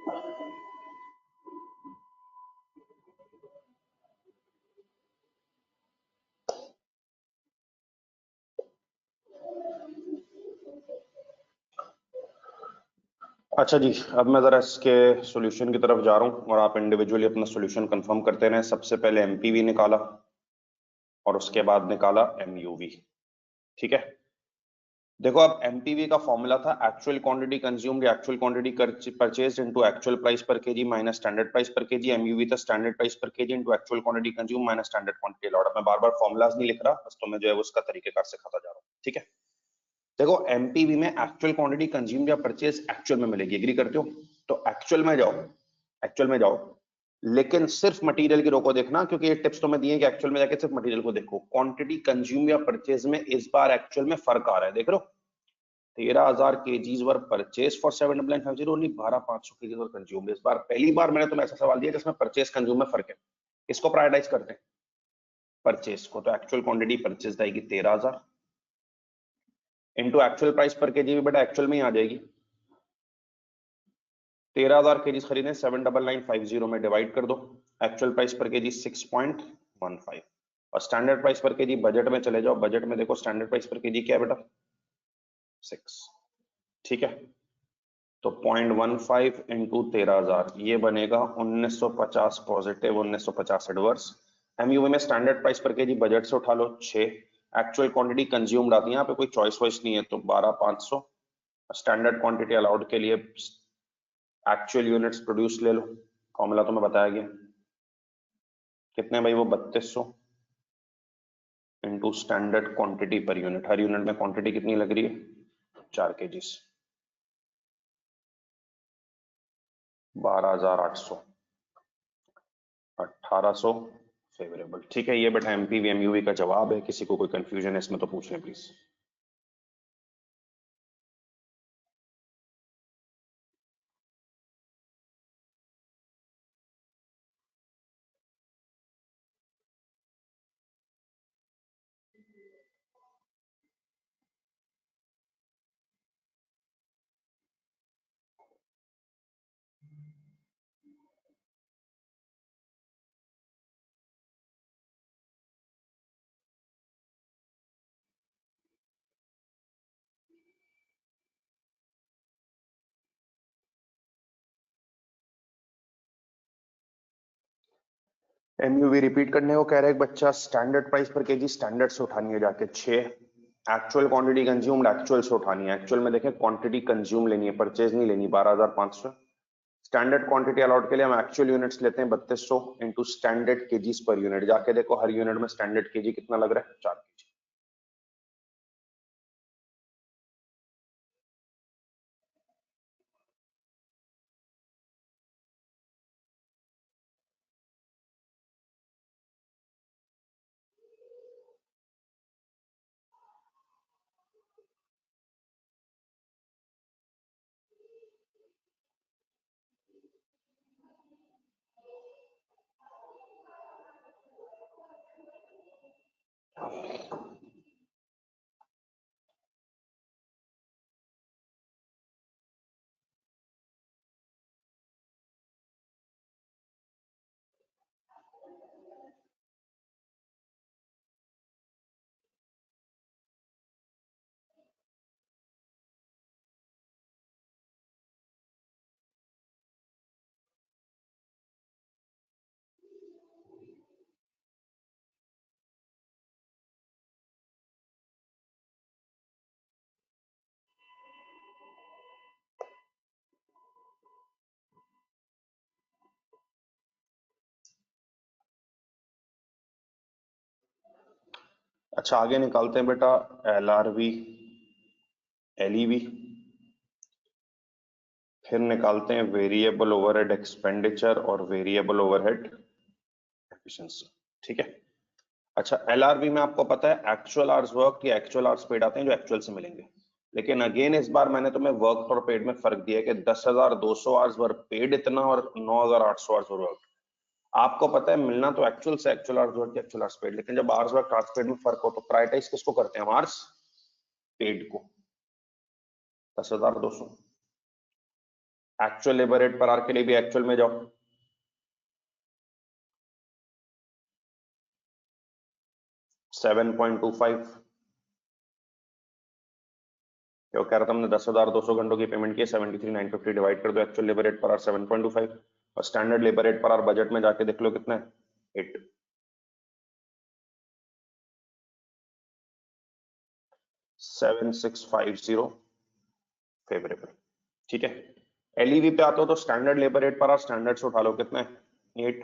अच्छा जी, अब मैं जरा इसके सॉल्यूशन की तरफ जा रहा हूं और आप इंडिविजुअली अपना सॉल्यूशन कंफर्म करते रहें। सबसे पहले एमपीवी निकाला और उसके बाद निकाला एमयूवी। ठीक है, देखो अब एमपीवी का फॉर्मूला था actual quantity consumed, actual quantity purchased into actual price per KG minus standard price per KG. MUV था standard price per KG into actual quantity consume minus standard quantity allowed. मैं बार बार formulas नहीं लिख रहा, बस तुम्हें जो है उसका तरीकेकार सिखाता जा रहा हूँ। ठीक है, देखो एमपीवी में एक्चुअल क्वांटिटी कंज्यूम या परचेज एक्चुअल में मिलेगी, एग्री करते हो? तो एक्चुअल में जाओ, एक्चुअल में जाओ, लेकिन सिर्फ मटेरियल की रो को देखना, क्योंकि ये टिप्स तो मैं दिए कि एक्चुअल में जाके सिर्फ मटेरियल को देखो। क्वांटिटी कंज्यूम या परचेज में इस बार एक्चुअल में फर्क आ रहा है, देख रहे हो? 13,000 kgs were purchase for 7,950, only 12,500 kgs were consume. इस बार पहली बार मैंने तुम्हें ऐसा सवाल दिया जिसमें परचेज कंज्यूम में फर्क है। इसको प्रायोरिटाइज करते हैं, परचेज को। तो एक्चुअल क्वांटिटी परचेज आएगी 13,000 into actual price per KG भी बेटा एक्चुअल में ही आ जाएगी। 13,000 केजी खरीदे, 7,950 में डिवाइड कर दो। एक्चुअल प्राइस पर केजी 6.15 और standard price per KG budget में चले जाओ। बजट में देखो स्टैंडर्ड प्राइस पर केजी क्या है बेटा, 6। ठीक है, तो 0.15 इंटू 13,000 ये बनेगा 1950 पॉजिटिव, 1950 एडवर्स। एमयूवी में standard price per KG budget से उठा लो 6, एक्चुअल क्वांटिटी कंज्यूम्ड आती है, यहाँ पे कोई चॉइस वॉइस नहीं है, तो 12,500। स्टैंडर्ड क्वांटिटी अलाउड के लिए एक्चुअल यूनिट्स प्रोड्यूस ले लो, फॉर्मूला तो मैं बताया गया कितने भाई, वो 3200 into standard quantity per unit. हर यूनिट में क्वांटिटी कितनी लग रही है, 4 kgs, 12,800, 1,800 फेवरेबल। ठीक है, ये बेटा एमपीवी एमयूवी का जवाब है। किसी को कोई कंफ्यूजन है इसमें तो पूछ लें प्लीज। एमयूवी रिपीट करने को कह रहा है एक बच्चा। Standard price per KG standard से उठानी है जाके 6, एक्चुअल क्वांटिटी कंज्यूम्ड एक्चुअल से उठानी है। एक्चुअल में देखें क्वांटिटी कंज्यूम लेनी है, परचेज नहीं लेनी, 12,500। स्टैंडर्ड क्वांटिटी अलाउड के लिए हम एक्चुअल यूनिट्स लेते हैं 3200 into standard KGs per unit. जाके देखो हर यूनिट में स्टैंडर्ड केजी कितना लग रहा है, 4 kg। अच्छा, आगे निकालते हैं बेटा एलआरवी, एलईवी, फिर निकालते हैं वेरिएबल ओवरहेड एक्सपेंडिचर और वेरिएबल ओवरहेड एफिशिएंसी। ठीक है, अच्छा एलआरबी में आपको पता है एक्चुअल आवर्स वर्क या एक्चुअल आवर्स पेड आते हैं जो एक्चुअल से मिलेंगे। लेकिन अगेन इस बार मैंने तुम्हें वर्क और पेड में फर्क दिया है कि 10,200 आवर्स वर्क पेड इतना और 9,800 आवर्स वर्क। आपको पता है मिलना तो एक्चुअल से एक्चुअल आवर्स वर्क या एक्चुअल आवर्स पेड, लेकिन जब आवर्स वर्क आवर्स पेड में फर्क हो तो प्रायोरिटाइज किसको करते हैं हम, आवर्स पेड को। 10,200 actual labour rate per our के लिए भी एक्चुअल में जाओ, $7.25, क्यों कह रहा था हमने 10,200 घंटों की पेमेंट की, 73,950 डिवाइड कर दो actual labour rate per our 7.25, और standard labour rate per our budget में जाके देख लो कितना है, 8। 7650 फेवरेबल, ठीक है। एलईवी पे आते हो तो standard labour rate per our standard से उठा लो कितना है, 8।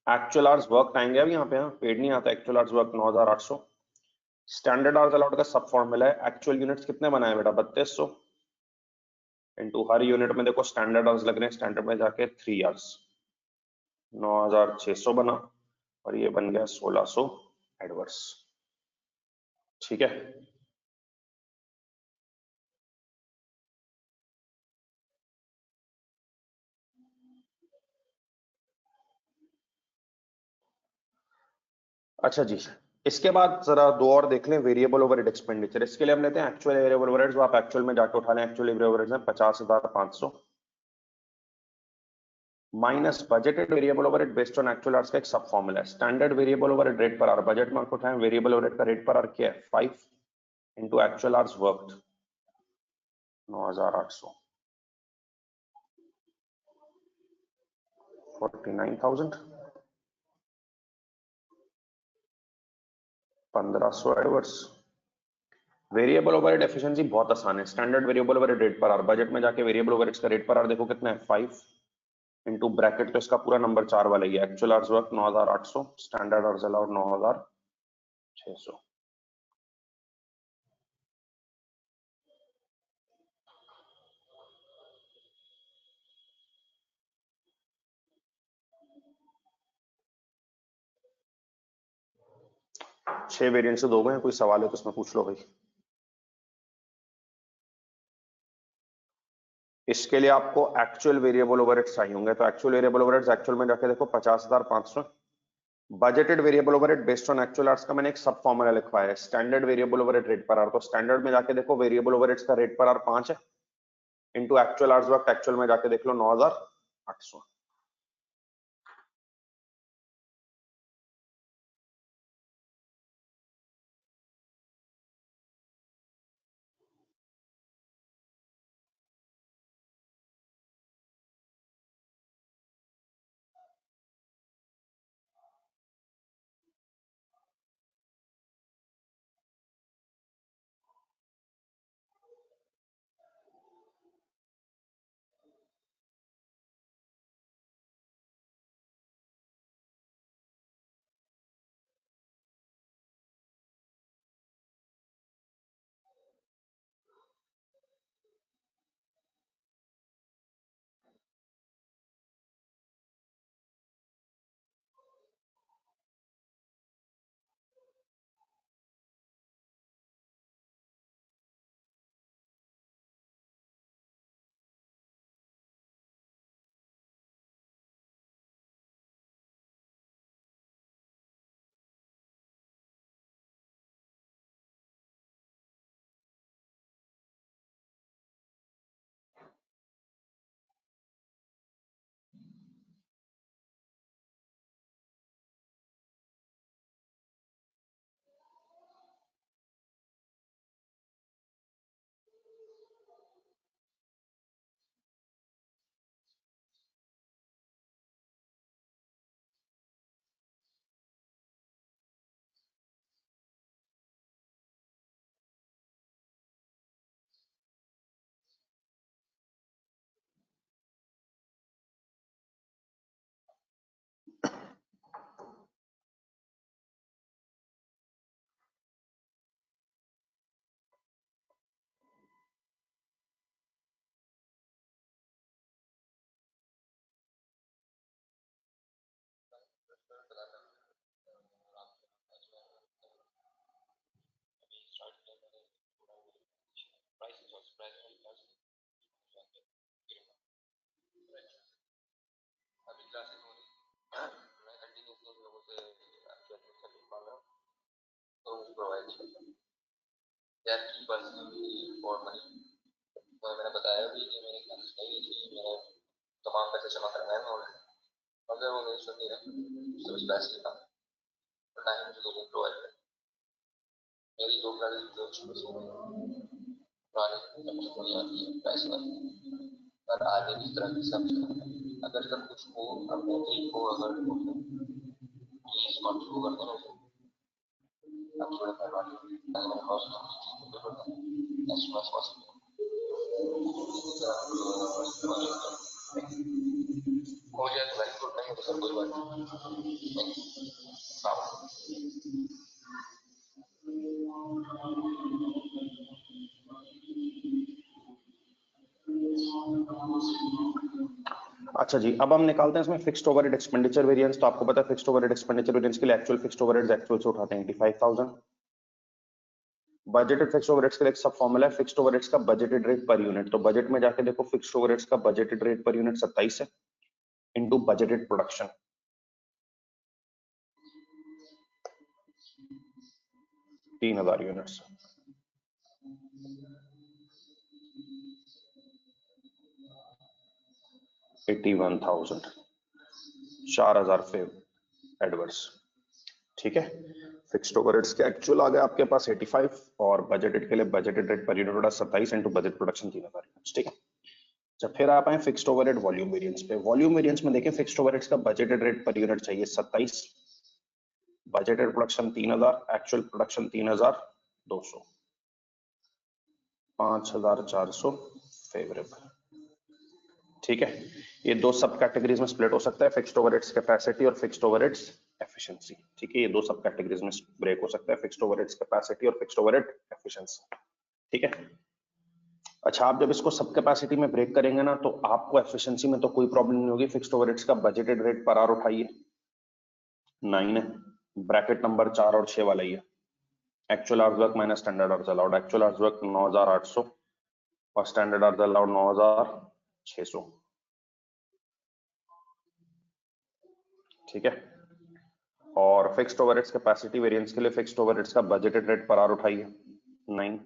एक्चुअल आवर्स वर्क आएंगे अब यहाँ पे, पेड नहीं आता, actual hours work 9,800। Standard hours allowed का सब फॉर्मूला है, एक्चुअल यूनिट्स कितने बनाए बेटा, 3200 इनटू हर यूनिट में देखो स्टैंडर्ड आवर्स लग रहे हैं, स्टैंडर्ड में जाके 3 आवर्स, 9,600 बना, और ये बन गया 1,600 एडवर्स, ठीक है। अच्छा जी, इसके बाद जरा दो और देख लें, वेरिएबल ओवरहेड एक्सपेंडिचर। इसके लिए हम लेते हैं एक्चुअल वेरिएबल ओवरहेड्स, आप एक्चुअल में जाके उठा लें, एक्चुअल वेरिएबल ओवरहेड्स हैं 50,500 minus budgeted variable overhead based on actual hours का एक सब फॉर्मूला है, standard variable overhead rate per our, budget में उठाएं, वेरिएबल ओवरहेड का रेट पर आवर क्या है 5 into actual hours worked 9,800, 49,000, 1,500 adverse. Variable overhead efficiency बहुत आसान है, standard variable overhead rate per our, budget में जाके वेरिएबल ओवरहेड्स का रेट पर आवर देखो कितना है 5 इंटू ब्रैकेट तो इसका पूरा नंबर 4 वाला ही है, actual hours work 9,800, standard hours allowed 9,600। छह वेरिएंट से दो गए, कोई सवाल है तो उसमें पूछ लो भाई। इसके लिए आपको एक्चुअल वेरिएबल ओवरहेड्स चाहिए होंगे, तो एक्चुअल वेरिएबल ओवरहेड्स एक्चुअल में जाके देखो 50,500, budgeted variable overhead based on actual hours का मैंने एक सब फॉर्मूला लिखवाया है, standard variable overhead rate per our, तो स्टैंडर्ड में जाके देखो वेरिएबल ओवरहेड्स का रेट पर आवर 5 है into actual hours work, actual में जाके देख लो 9,800। यार की पर्सनली फॉर मनी, तो मैंने बताया भी कि मेरे क्लास नहीं थी, मेरा तमाम पैसे जमा करवाए मैं ऑलरेडी, अगर वो मेरी सुन नहीं रहे तो बस पैसे लेता हूँ, और ना ही मुझे लोगों को प्रोवाइड कर। मेरी दो गाड़ी पुरानी नहीं आती है पैसे वाली, पर आगे भी तरह की सब अगर सब कुछ हो अपने दिल को अगर प्लीज कंट्रोल कर दो अब थोड़ा मेहरबानी अगर मैं house as soon as possible हो जाए तो वेरी गुड, नहीं तो सर कोई बात नहीं। अच्छा जी, अब हम निकालते हैं इसमें फिक्स्ड ओवरहेड एक्सपेंडिचर वेरिएंस। तो आपको पता है फिक्स्ड ओवरहेड एक्सपेंडिचर वेरिएंस के लिए एक्चुअल फिक्स्ड ओवरहेड्स एक्चुअल से उठाते हैं 85,000। बजटेड फिक्स्ड ओवरहेड्स के लिए सब फॉर्मूला है फिक्स्ड ओवरहेड्स का बजटेड रेट पर यूनिट। तो बजट में जाके देखो फिक्स्ड ओवरहेड्स का बजटेड रेट पर यूनिट 27 है into budgeted production 3000 units, 81,000, 4000 fav adverse. ठीक है, फिक्स्ड ओवरहेड्स के एक्चुअल आ गए आपके पास 85 और बजटेड के लिए बजटेड रेट पर यूनिट उड़ा 27 इनटू बजट प्रोडक्शन 3000 यूनिट्स। ठीक है, जब फिर आप आए फिक्स्ड ओवरहेड वॉल्यूम वेरिएंस पे, वॉल्यूम वेरिएंस में देखें फिक्स्ड ओवरहेड्स का बजटेड रेट पर यूनिट चाहिए 27, budgeted production 3000, actual production 3200, 5400 favourable. ठीक है, ये दो सब कैटेगरीज में स्प्लिट हो सकता है, फिक्स्ड ओवरहेड्स कैपेसिटी और फिक्स्ड ओवरहेड्स एफिशिएंसी। ठीक है, ये दो सब कैटेगरीज में ब्रेक हो सकता है, फिक्स्ड ओवरहेड्स कैपेसिटी और फिक्स्ड ओवरहेड एफिशिएंसी। ठीक है, अच्छा आप जब इसको सब कैपेसिटी में ब्रेक करेंगे ना तो आपको एफिशिएंसी में तो कोई प्रॉब्लम नहीं होगी। फिक्स्ड ओवरहेड्स का बजटेड रेट पर आवर उठाइए 9 है, ब्रैकेट नंबर 4 और 6 वाला ही है, actual hours work minus standard hours allowed, actual hours work 9800 और स्टैंडर्ड आवर्स अलाउड 9600। ठीक है, और फिक्स्ड ओवरहेड्स कैपेसिटी वेरिएंस के लिए फिक्स्ड ओवरहेड्स का बजटेड रेट पर आवर उठाइए 9,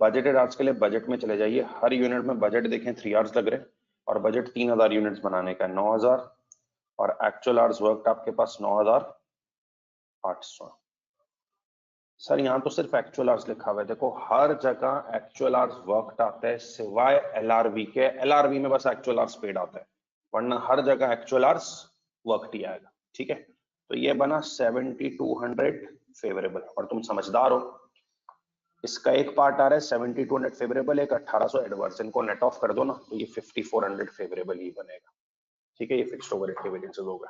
बजटेड आवर्स के लिए बजट में चले जाइए, हर यूनिट में बजट देखें 3 आवर्स लग रहे और बजट 3000 यूनिट्स बनाने का 9000 और एक्चुअल आवर्स वर्क आपके पास 9800। सर यहाँ तो सिर्फ एक्चुअल आवर्स लिखा हुआ है, देखो हर जगह एक्चुअल आवर्स वर्कड आता है सिवाय एलआरवी के, एलआरवी में बस एक्चुअल आवर्स पेड आता है, वरना हर जगह एक्चुअल आवर्स वर्कड ही आएगा। ठीक है, तो ये बना 7200 फेवरेबल, और तुम समझदार हो, इसका एक पार्ट आ रहा है 7200 फेवरेबल, एक 1800 एडवर्स, इनको नेट ऑफ कर दो ना तो ये 5400 फेवरेबल ही बनेगा। ठीक है, ये फिक्स्ड ओवरहेड के वेरिएंसेस हो गए।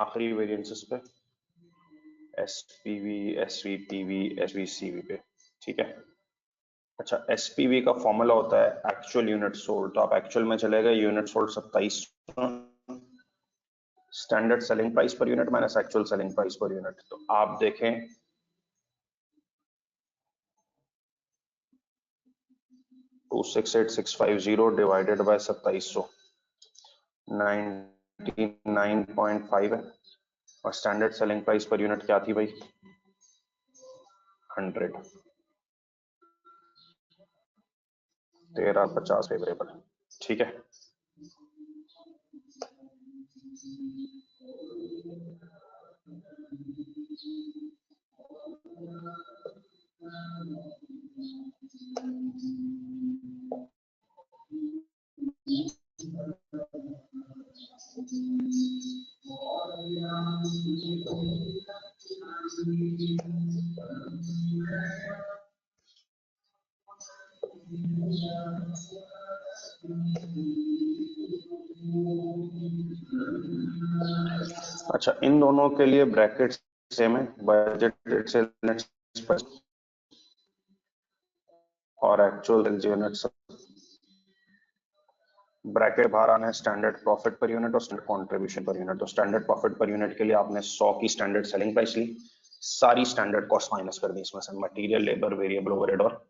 आखिरी वेरिएंसेस पे, SPV, SVPV, SVCV पे, ठीक है। अच्छा, SPV का फॉर्मूला होता है एक्चुअल यूनिट सोल्ड, तो आप एक्चुअल में चले गए, unit sold 2700, standard selling price per unit minus actual selling price per unit. तो आप देखें 268650 डिवाइडेड बाय 2700, 99.5 है, और standard selling price per unit क्या थी भाई, 100, 1350 फेवरेबल, ठीक है। अच्छा, इन दोनों के लिए ब्रैकेट सेम है, बजट सेल्स और एक्चुअल यूनिट्स, ब्रैकेट बाहर आना है स्टैंडर्ड प्रॉफिट पर यूनिट और स्टैंडर्ड कंट्रीब्यूशन पर यूनिट। तो स्टैंडर्ड प्रॉफिट पर यूनिट के लिए आपने 100 की स्टैंडर्ड सेलिंग प्राइस ली, सारी स्टैंडर्ड कॉस्ट माइनस कर दी इसमें से, मटेरियल, लेबर, वेरिएबल ओवरहेड और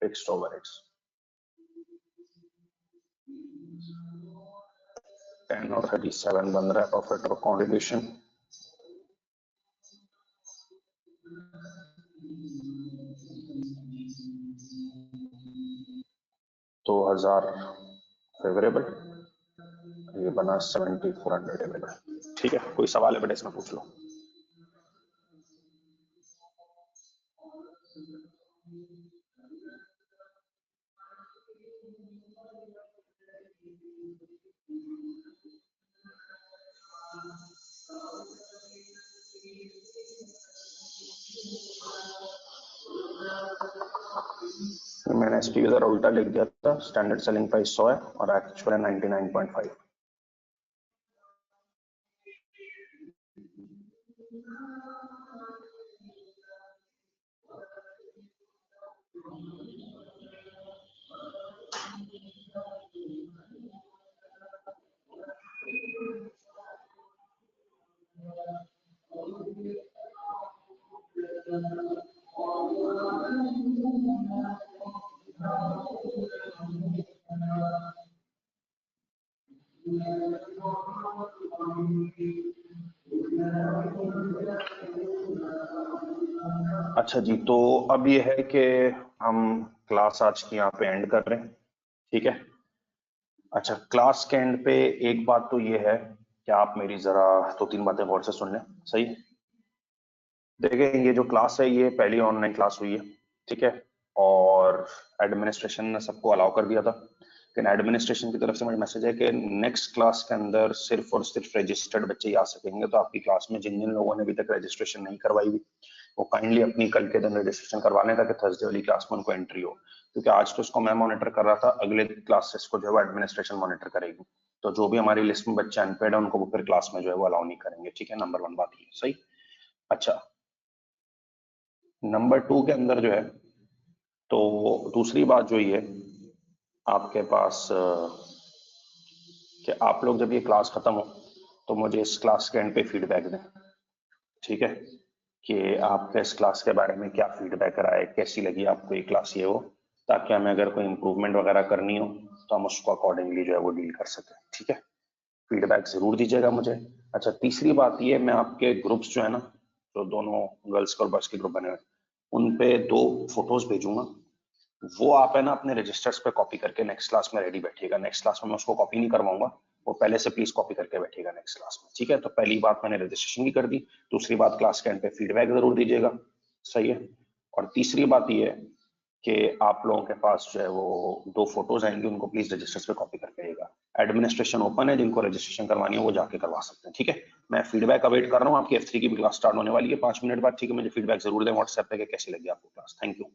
फिक्स्ड ओवरहेड्स। 10 और 37 बन रहा है प्रॉफिट और कंट्रीब्यूशन। तो 1000 फेवरेबल, ये बना 7400 अवेलेबल, ठीक है। कोई सवाल है बेटा इसमें पूछ लो। मैंने एसपी जरा उल्टा लिख दिया था, स्टैंडर्ड सेलिंग प्राइस 100 है और एक्चुअल है 99.5। अच्छा जी, तो अब ये है कि हम क्लास आज की यहाँ पे एंड कर रहे हैं, ठीक है। अच्छा, क्लास के एंड पे एक बात तो ये है कि आप मेरी जरा 2-3 बातें गौर से सुन लें, सही। देखिए, ये जो क्लास है ये पहली ऑनलाइन क्लास हुई है, ठीक है, और एडमिनिस्ट्रेशन ने सबको अलाउ कर दिया था, लेकिन एडमिनिस्ट्रेशन की तरफ से मुझे मैसेज है कि नेक्स्ट क्लास के अंदर सिर्फ और सिर्फ रजिस्टर्ड बच्चे ही आ सकेंगे। तो आपकी क्लास में जिन जिन लोगों ने अभी तक रजिस्ट्रेशन नहीं करवाई हुई, वो काइंडली अपनी कल के दिन रजिस्ट्रेशन करवा लें, ताकि थर्सडे वाली क्लास में उनको एंट्री हो। क्योंकि आज तो इसको मैं मॉनिटर कर रहा था, अगले क्लासेस को जो है एडमिनिस्ट्रेशन मॉनिटर करेगी। तो जो भी हमारी लिस्ट में बच्चे अनपेड है उनको वो फिर क्लास में जो है वो अलाउ नहीं करेंगे, ठीक है। नंबर 1 बात ये, सही। अच्छा, नंबर 2 के अंदर जो है, तो दूसरी बात जो ये आपके पास कि आप लोग जब ये क्लास खत्म हो तो मुझे इस क्लास के एंड पे फीडबैक दें, ठीक है, कि आपके इस क्लास के बारे में क्या फीडबैक रहा है, कैसी लगी आपको ये क्लास, ये वो, ताकि हमें अगर कोई इंप्रूवमेंट वगैरह करनी हो तो हम उसको अकॉर्डिंगली जो है वो डील कर सकें, ठीक है। फीडबैक जरूर दीजिएगा मुझे। अच्छा, तीसरी बात ये, मैं आपके ग्रुप्स जो है ना, जो दोनों गर्ल्स और बॉयज के ग्रुप बने हुए, उन पे 2 फोटोज भेजूंगा, वो आप है ना अपने रजिस्टर्स पे कॉपी करके नेक्स्ट क्लास में रेडी बैठिएगा। नेक्स्ट क्लास में मैं उसको कॉपी नहीं करवाऊंगा, वो पहले से प्लीज कॉपी करके बैठिएगा नेक्स्ट क्लास में, ठीक है। तो पहली बात मैंने रजिस्ट्रेशन की कर दी, दूसरी बात क्लास के एंड पे फीडबैक जरूर दीजिएगा, सही है। और तीसरी बात ये है कि आप लोगों के पास जो है वो 2 फोटोज आएंगे, उनको प्लीज रजिस्टर्स पे कॉपी करके आइएगा। एडमिनिस्ट्रेशन ओपन है, जिनको रजिस्ट्रेशन करवानी है वो जाके करवा सकते हैं, ठीक है। मैं फीडबैक अवेट कर रहा हूँ, आपकी F3 की भी क्लास स्टार्ट होने वाली है 5 मिनट बाद, ठीक है। मुझे फीडबैक जरूर दें व्हाट्सएप पे कि कैसी लगी आपको क्लास। Thank you.